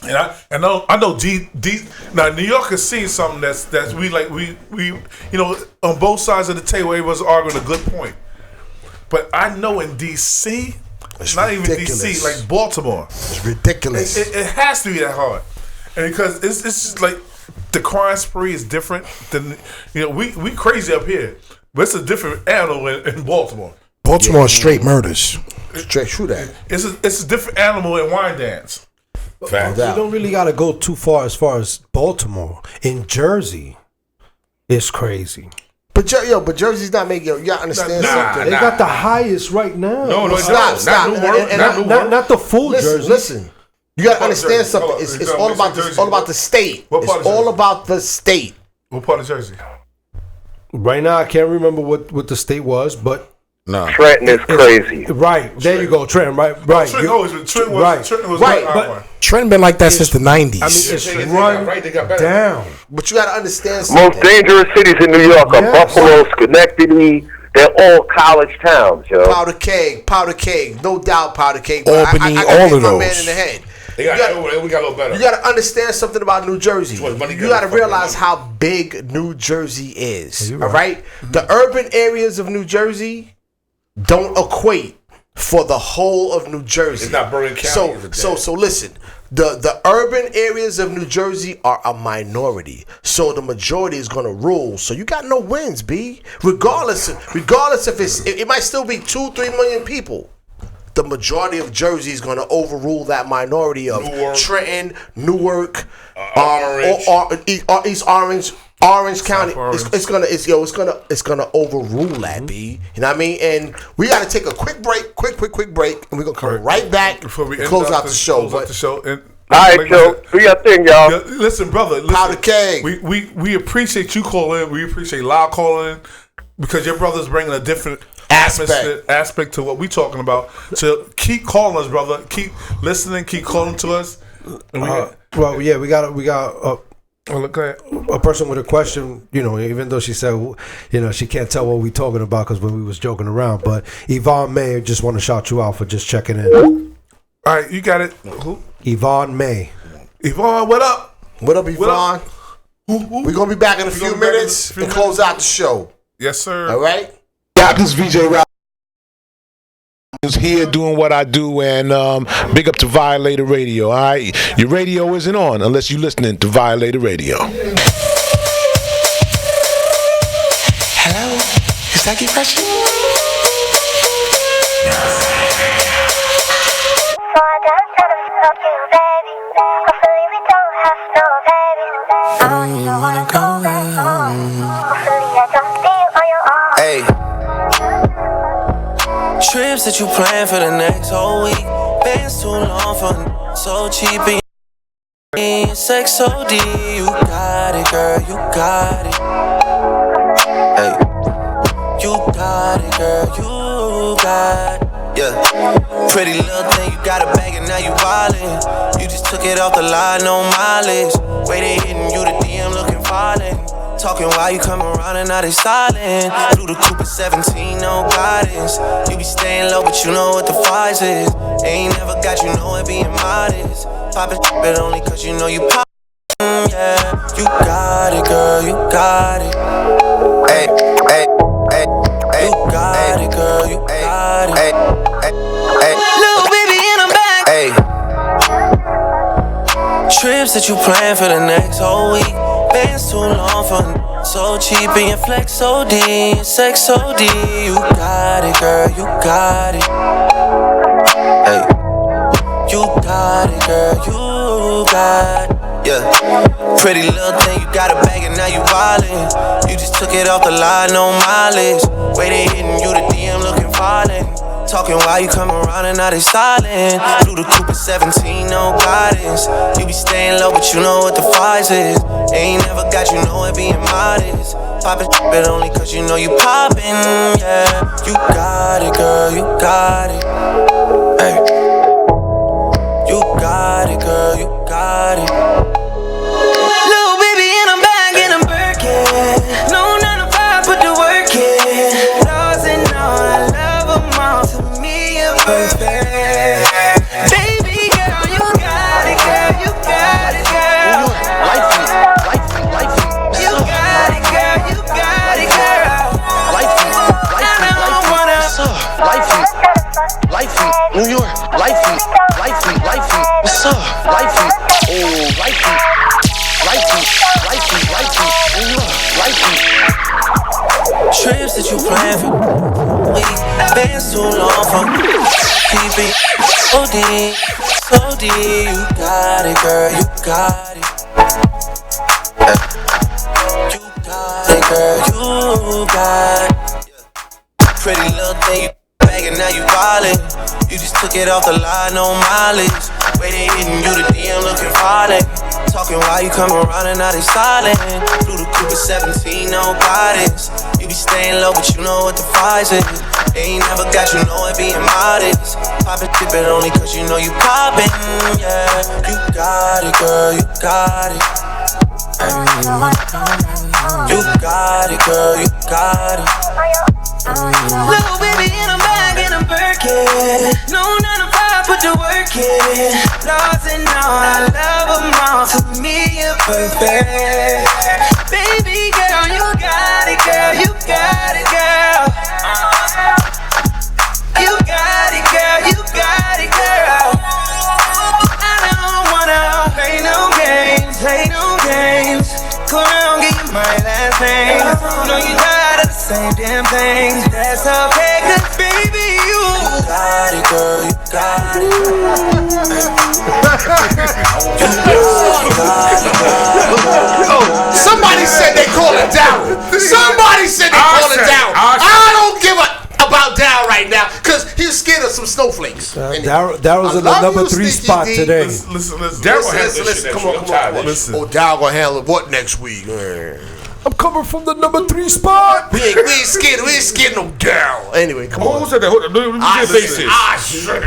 And I know now New York has seen something that's we you know, on both sides of the table everyone's arguing a good point. But I know in DC, it's not ridiculous. Even DC, like Baltimore. It's ridiculous. It has to be that hard. And because it's just like the crime spree is different than, you know, we crazy up here. But it's a different animal in Baltimore. Baltimore is straight murders. Straight true that. It's a different animal in Wine Dance. You don't really got to go too far as Baltimore. In Jersey, it's crazy. But Jersey's not making. You gotta understand something. They got the highest right now. No, stop. Not the full Jersey. Listen, you gotta understand something. It's all about this. All about the state. It's all about the state. What part of Jersey? Right now, I can't remember what the state was, but. No. Trenton is crazy. Right. There you go, Trenton. Right. Trenton been like that since the 90s. I mean, it's run down. But you got to understand something. Most dangerous cities in New York are Buffalo, Schenectady. They're all college towns, yo. Powder Keg. No doubt Powder Keg. Albany, all of those. Man in the head. We got a little better. You got to understand something about New Jersey. You got to realize how big New Jersey is. All right? The urban areas of New Jersey don't equate for the whole of New Jersey. It's not Bergen County. So listen, the urban areas of New Jersey are a minority. So the majority is gonna rule. So you got no wins, B. Regardless if it might still be 2-3 million people. The majority of Jersey is gonna overrule that minority of Trenton, Newark, East Orange County. It's gonna overrule that, B. You know what I mean? And we gotta take a quick break, and we're gonna come right back before we close out the show. All right, Joe. Do your thing, y'all. Listen, brother. Powder Keg. We appreciate you calling. We appreciate Lyle calling because your brother's bringing a different aspect to what we talking about. So keep calling us, brother. Keep listening. Keep calling to us. And we got a person with a question, you know, even though she said, you know, she can't tell what we talking about because when we was joking around. But Yvonne May just want to shout you out for just checking in. All right, you got it. Who? Yvonne May. Yvonne, what up? What up, Yvonne? We're going to be back in a few minutes and close out the show. Yes, sir. All right? Yeah, this is VJ Ralph. Is here doing what I do, and big up to Violator Radio. All right, your radio isn't on unless you're listening to Violator Radio. Hello, is that your question? Hey. Trips that you plan for the next whole week. Bands too long for so cheap and sex so deep. You got it, girl, you got it. Hey, you got it, girl, you got it. Yeah, pretty little thing, you got a bag and now you wildin'. You just took it off the line, no mileage. Way they hitting you, the DM looking violent. Talking while you come around and now they silent. Through the coupe at 17, no guidance. You be staying low, but you know what the price is. Ain't never got you know it being modest. Poppin' but only cause you know you pop. Yeah, you got it, girl, you got it. Hey, hey, hey, hey, you got it, girl, you got it. Hey, hey, hey, little baby, and I'm back. Hey, trips that you plan for the next whole week. Bands too long for so cheap and your flex so D, your sex so D. You got it, girl, you got it. Hey, you got it, girl, you got it. Yeah, pretty little thing, you got a bag and now you wildin'. You just took it off the line, no mileage. Way they hitting you, the DM looking violent. Talking while you come around and now they silent. Through the coupe at 17, no guidance. You be staying low, but you know what the price is. Ain't never got you know it being modest. Poppin' but only cause you know you poppin', yeah. You got it, girl, you got it. Hey, you got it, girl, you got it. Little baby, and I'm back in a Birkin. No 9 to 5, put the work in. Laws and all, I love them all. To me, you're perfect. Baby girl, you got it, girl, you got it, girl. Wifey. You got it, girl, you got it, girl. Wifey. New York. Wifey. What's up? Wifey. Oh, wifey. New York. Wifey. Trips that you plan for week. Bands too long for keep it so D. You got it, girl, you got it. You got it, girl, you got it. Pretty little thing, you bagging, now you wildin'. You just took it off the line, no mileage. Way they hitting you, the DM looking violent. Talking while you come around and now they silent. Through the coupe at 17, no guidance. You be staying low, but you know what the price is. Ain't never got you know it being modest. Poppin' tip it only cause you know you poppin', yeah. You got it, girl, you got it. You got it, girl, you got it. Little baby, and I'm back in a Birkin. No 9 to 5, put the work in. Laws and all, I love them all. To me, you're perfect. Baby girl, you got it, girl, you got it, girl. You got it, girl, you got it, girl. I don't wanna play no games. Come on, give you my last name. Know you tired of the same damn thing. That's okay, cause baby, you got it, girl, you got it. Oh, somebody said they call it down. Somebody said they call it down. I don't give about down right now because he's scared of some snowflakes. Daryl's in the number 3 spot today. Listen. Daryl, come on. Listen. Oh, Daryl gonna handle it what next week? I'm coming from the number 3 spot. We ain't scared. We ain't scared no Daryl. Anyway, come on. Who said that?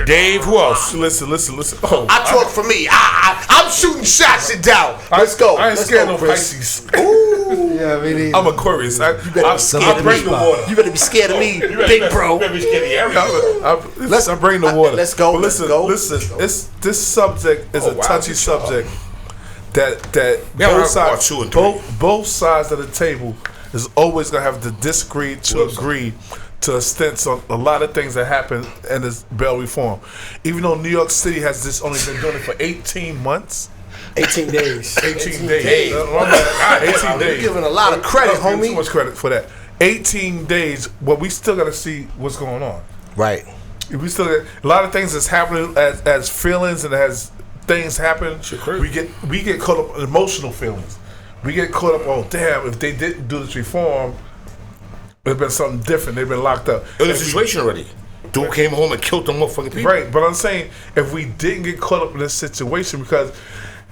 Dave, who else? Listen. Oh, I talk for me. I'm shooting shots at Daryl. Let's go. I ain't scared no Pisces. Ooh. Yeah, I mean, I'm Aquarius. I bring the water. You better be scared of me, big bro. You better be scared of Ariel. I bring the water. Let's go. Listen. This subject is a touchy subject. That both sides of the table is always gonna have to disagree to agree to a extent on a lot of things that happen in this bail reform. Even though New York City has just only been doing it for 18 months. 18 days. 18 days. 18 days. You're giving a lot of credit, homie. Too much credit for that. 18 days, but we still gotta see what's going on. Right. We still got a lot of things that's happening as feelings and as things happen. We get caught up in emotional feelings. We get caught up. Oh damn! If they didn't do this reform, it'd been something different. They've been locked up. It was a situation already. Dude came home and killed them motherfucking people. Right, but I'm saying if we didn't get caught up in this situation, because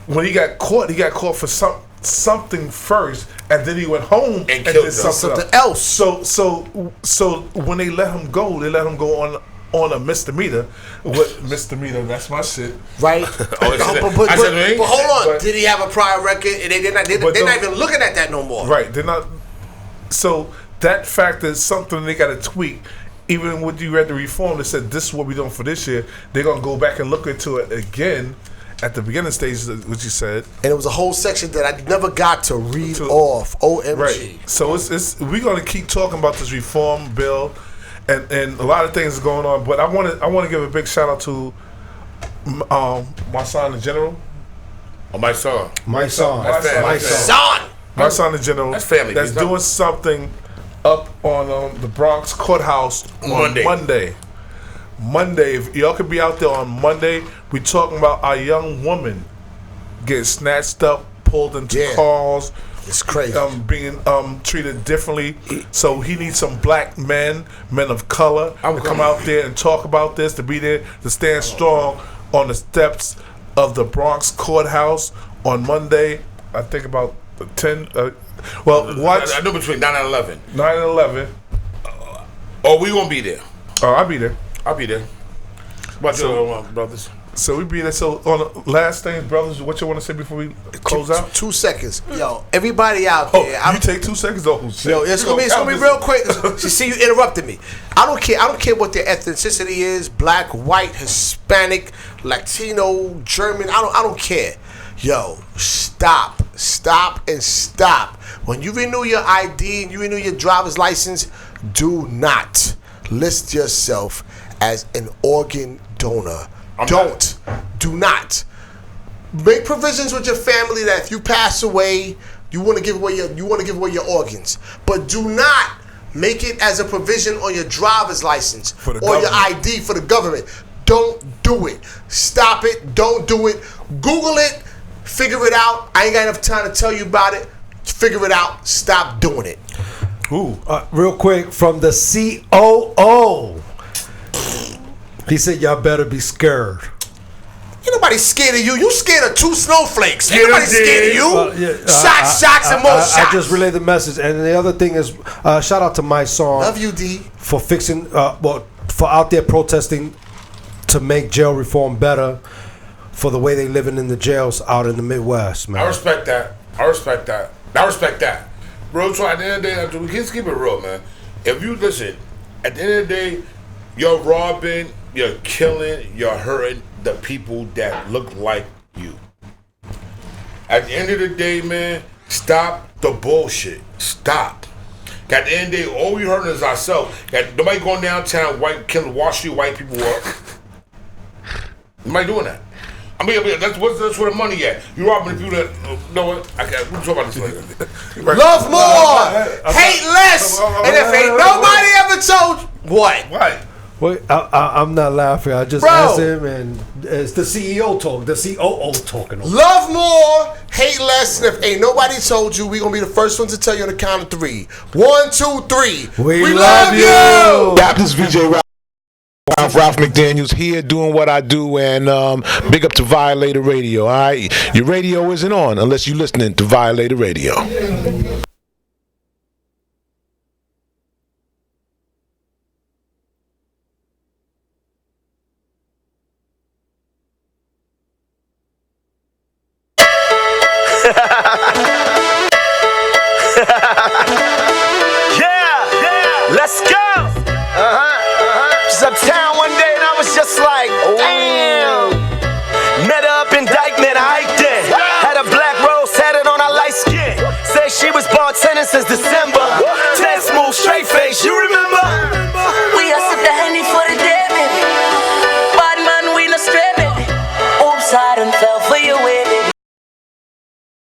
when he got caught for something. something first, and then he went home and did something else. So when they let him go on a misdemeanor. What misdemeanor? That's my shit. Right. But hold on. Did he have a prior record? And they're not even looking at that no more. Right. They're not. So that fact is something they got to tweak. Even when you read the reform, they said this is what we're doing for this year. They're gonna go back and look into it again at the beginning stages, which you said. And it was a whole section that I never got to read off. OMG. Right. So it's we're gonna keep talking about this reform bill, and a lot of things going on. But I want to give a big shout out to my son, the general. Oh, my son. My son. My son, the general. That's family. That's doing something up on the Bronx courthouse on Monday. If y'all could be out there on Monday, we talking about a young woman getting snatched up, pulled into cars. It's crazy. Being treated differently. So he needs some black men of color, to come out there and talk about this, to be there, to stand strong on the steps of the Bronx courthouse on Monday. I think about 10. Watch. I know between 9 and 11. 9 and 11. We won't be there. Oh, I'll be there. What you brothers? So we be there. So on the last thing, brothers, what you want to say before we close out? 2 seconds. Yo, everybody out there. You take 2 seconds. Yo, it's gonna be real quick. You see, you interrupted me. I don't care what their ethnicity is: black, white, Hispanic, Latino, German. I don't care. Yo, stop. When you renew your ID and you renew your driver's license, do not list yourself as an organ donor. Do not make provisions with your family that if you pass away, you want to give away your organs, but do not make it as a provision on your driver's license or your ID for the government. Don't do it. Stop it. Don't do it. Google it. Figure it out. I ain't got enough time to tell you about it. Figure it out. Stop doing it. Ooh. Real quick, from the COO. He said, y'all better be scared. Ain't nobody scared of you. You scared of 2 snowflakes. Ain't nobody scared of you. Shots, and more shots. I just relayed the message. And the other thing is, shout out to my song. Love you, D. For fixing, for out there protesting to make jail reform better for the way they living in the jails out in the Midwest, man. I respect that. Real talk, at the end of the day, let's keep it real, man. If you listen, at the end of the day, you're robbing, you're killing, you're hurting the people that look like you. At the end of the day, man, stop the bullshit. Stop. At the end of the day, all we hurting is ourselves. Nobody going downtown, killing Wall Street white people up. Nobody doing that. I mean, that's where the money at. You robbing people that know what? We'll talk about this later. Right. Love more, hate less, and if ain't nobody ever told you what? Wait, I'm not laughing. I just asked him, and it's the CEO talk, the COO talking. Love more, hate less, and if ain't nobody told you, we gonna be the first ones to tell you on the count of 3. 1, 2, 3. We love you. This is VJ Ralph McDaniels here doing what I do, and big up to Violator Radio. All right, your radio isn't on unless you're listening to Violator Radio. Let's go. Just uptown one day and I was just like, damn. Met her up in Dykeman, I hiked in. Had a black rose tatted on her light skin. Said she was bartending since December. 10 smooth, straight face, you remember?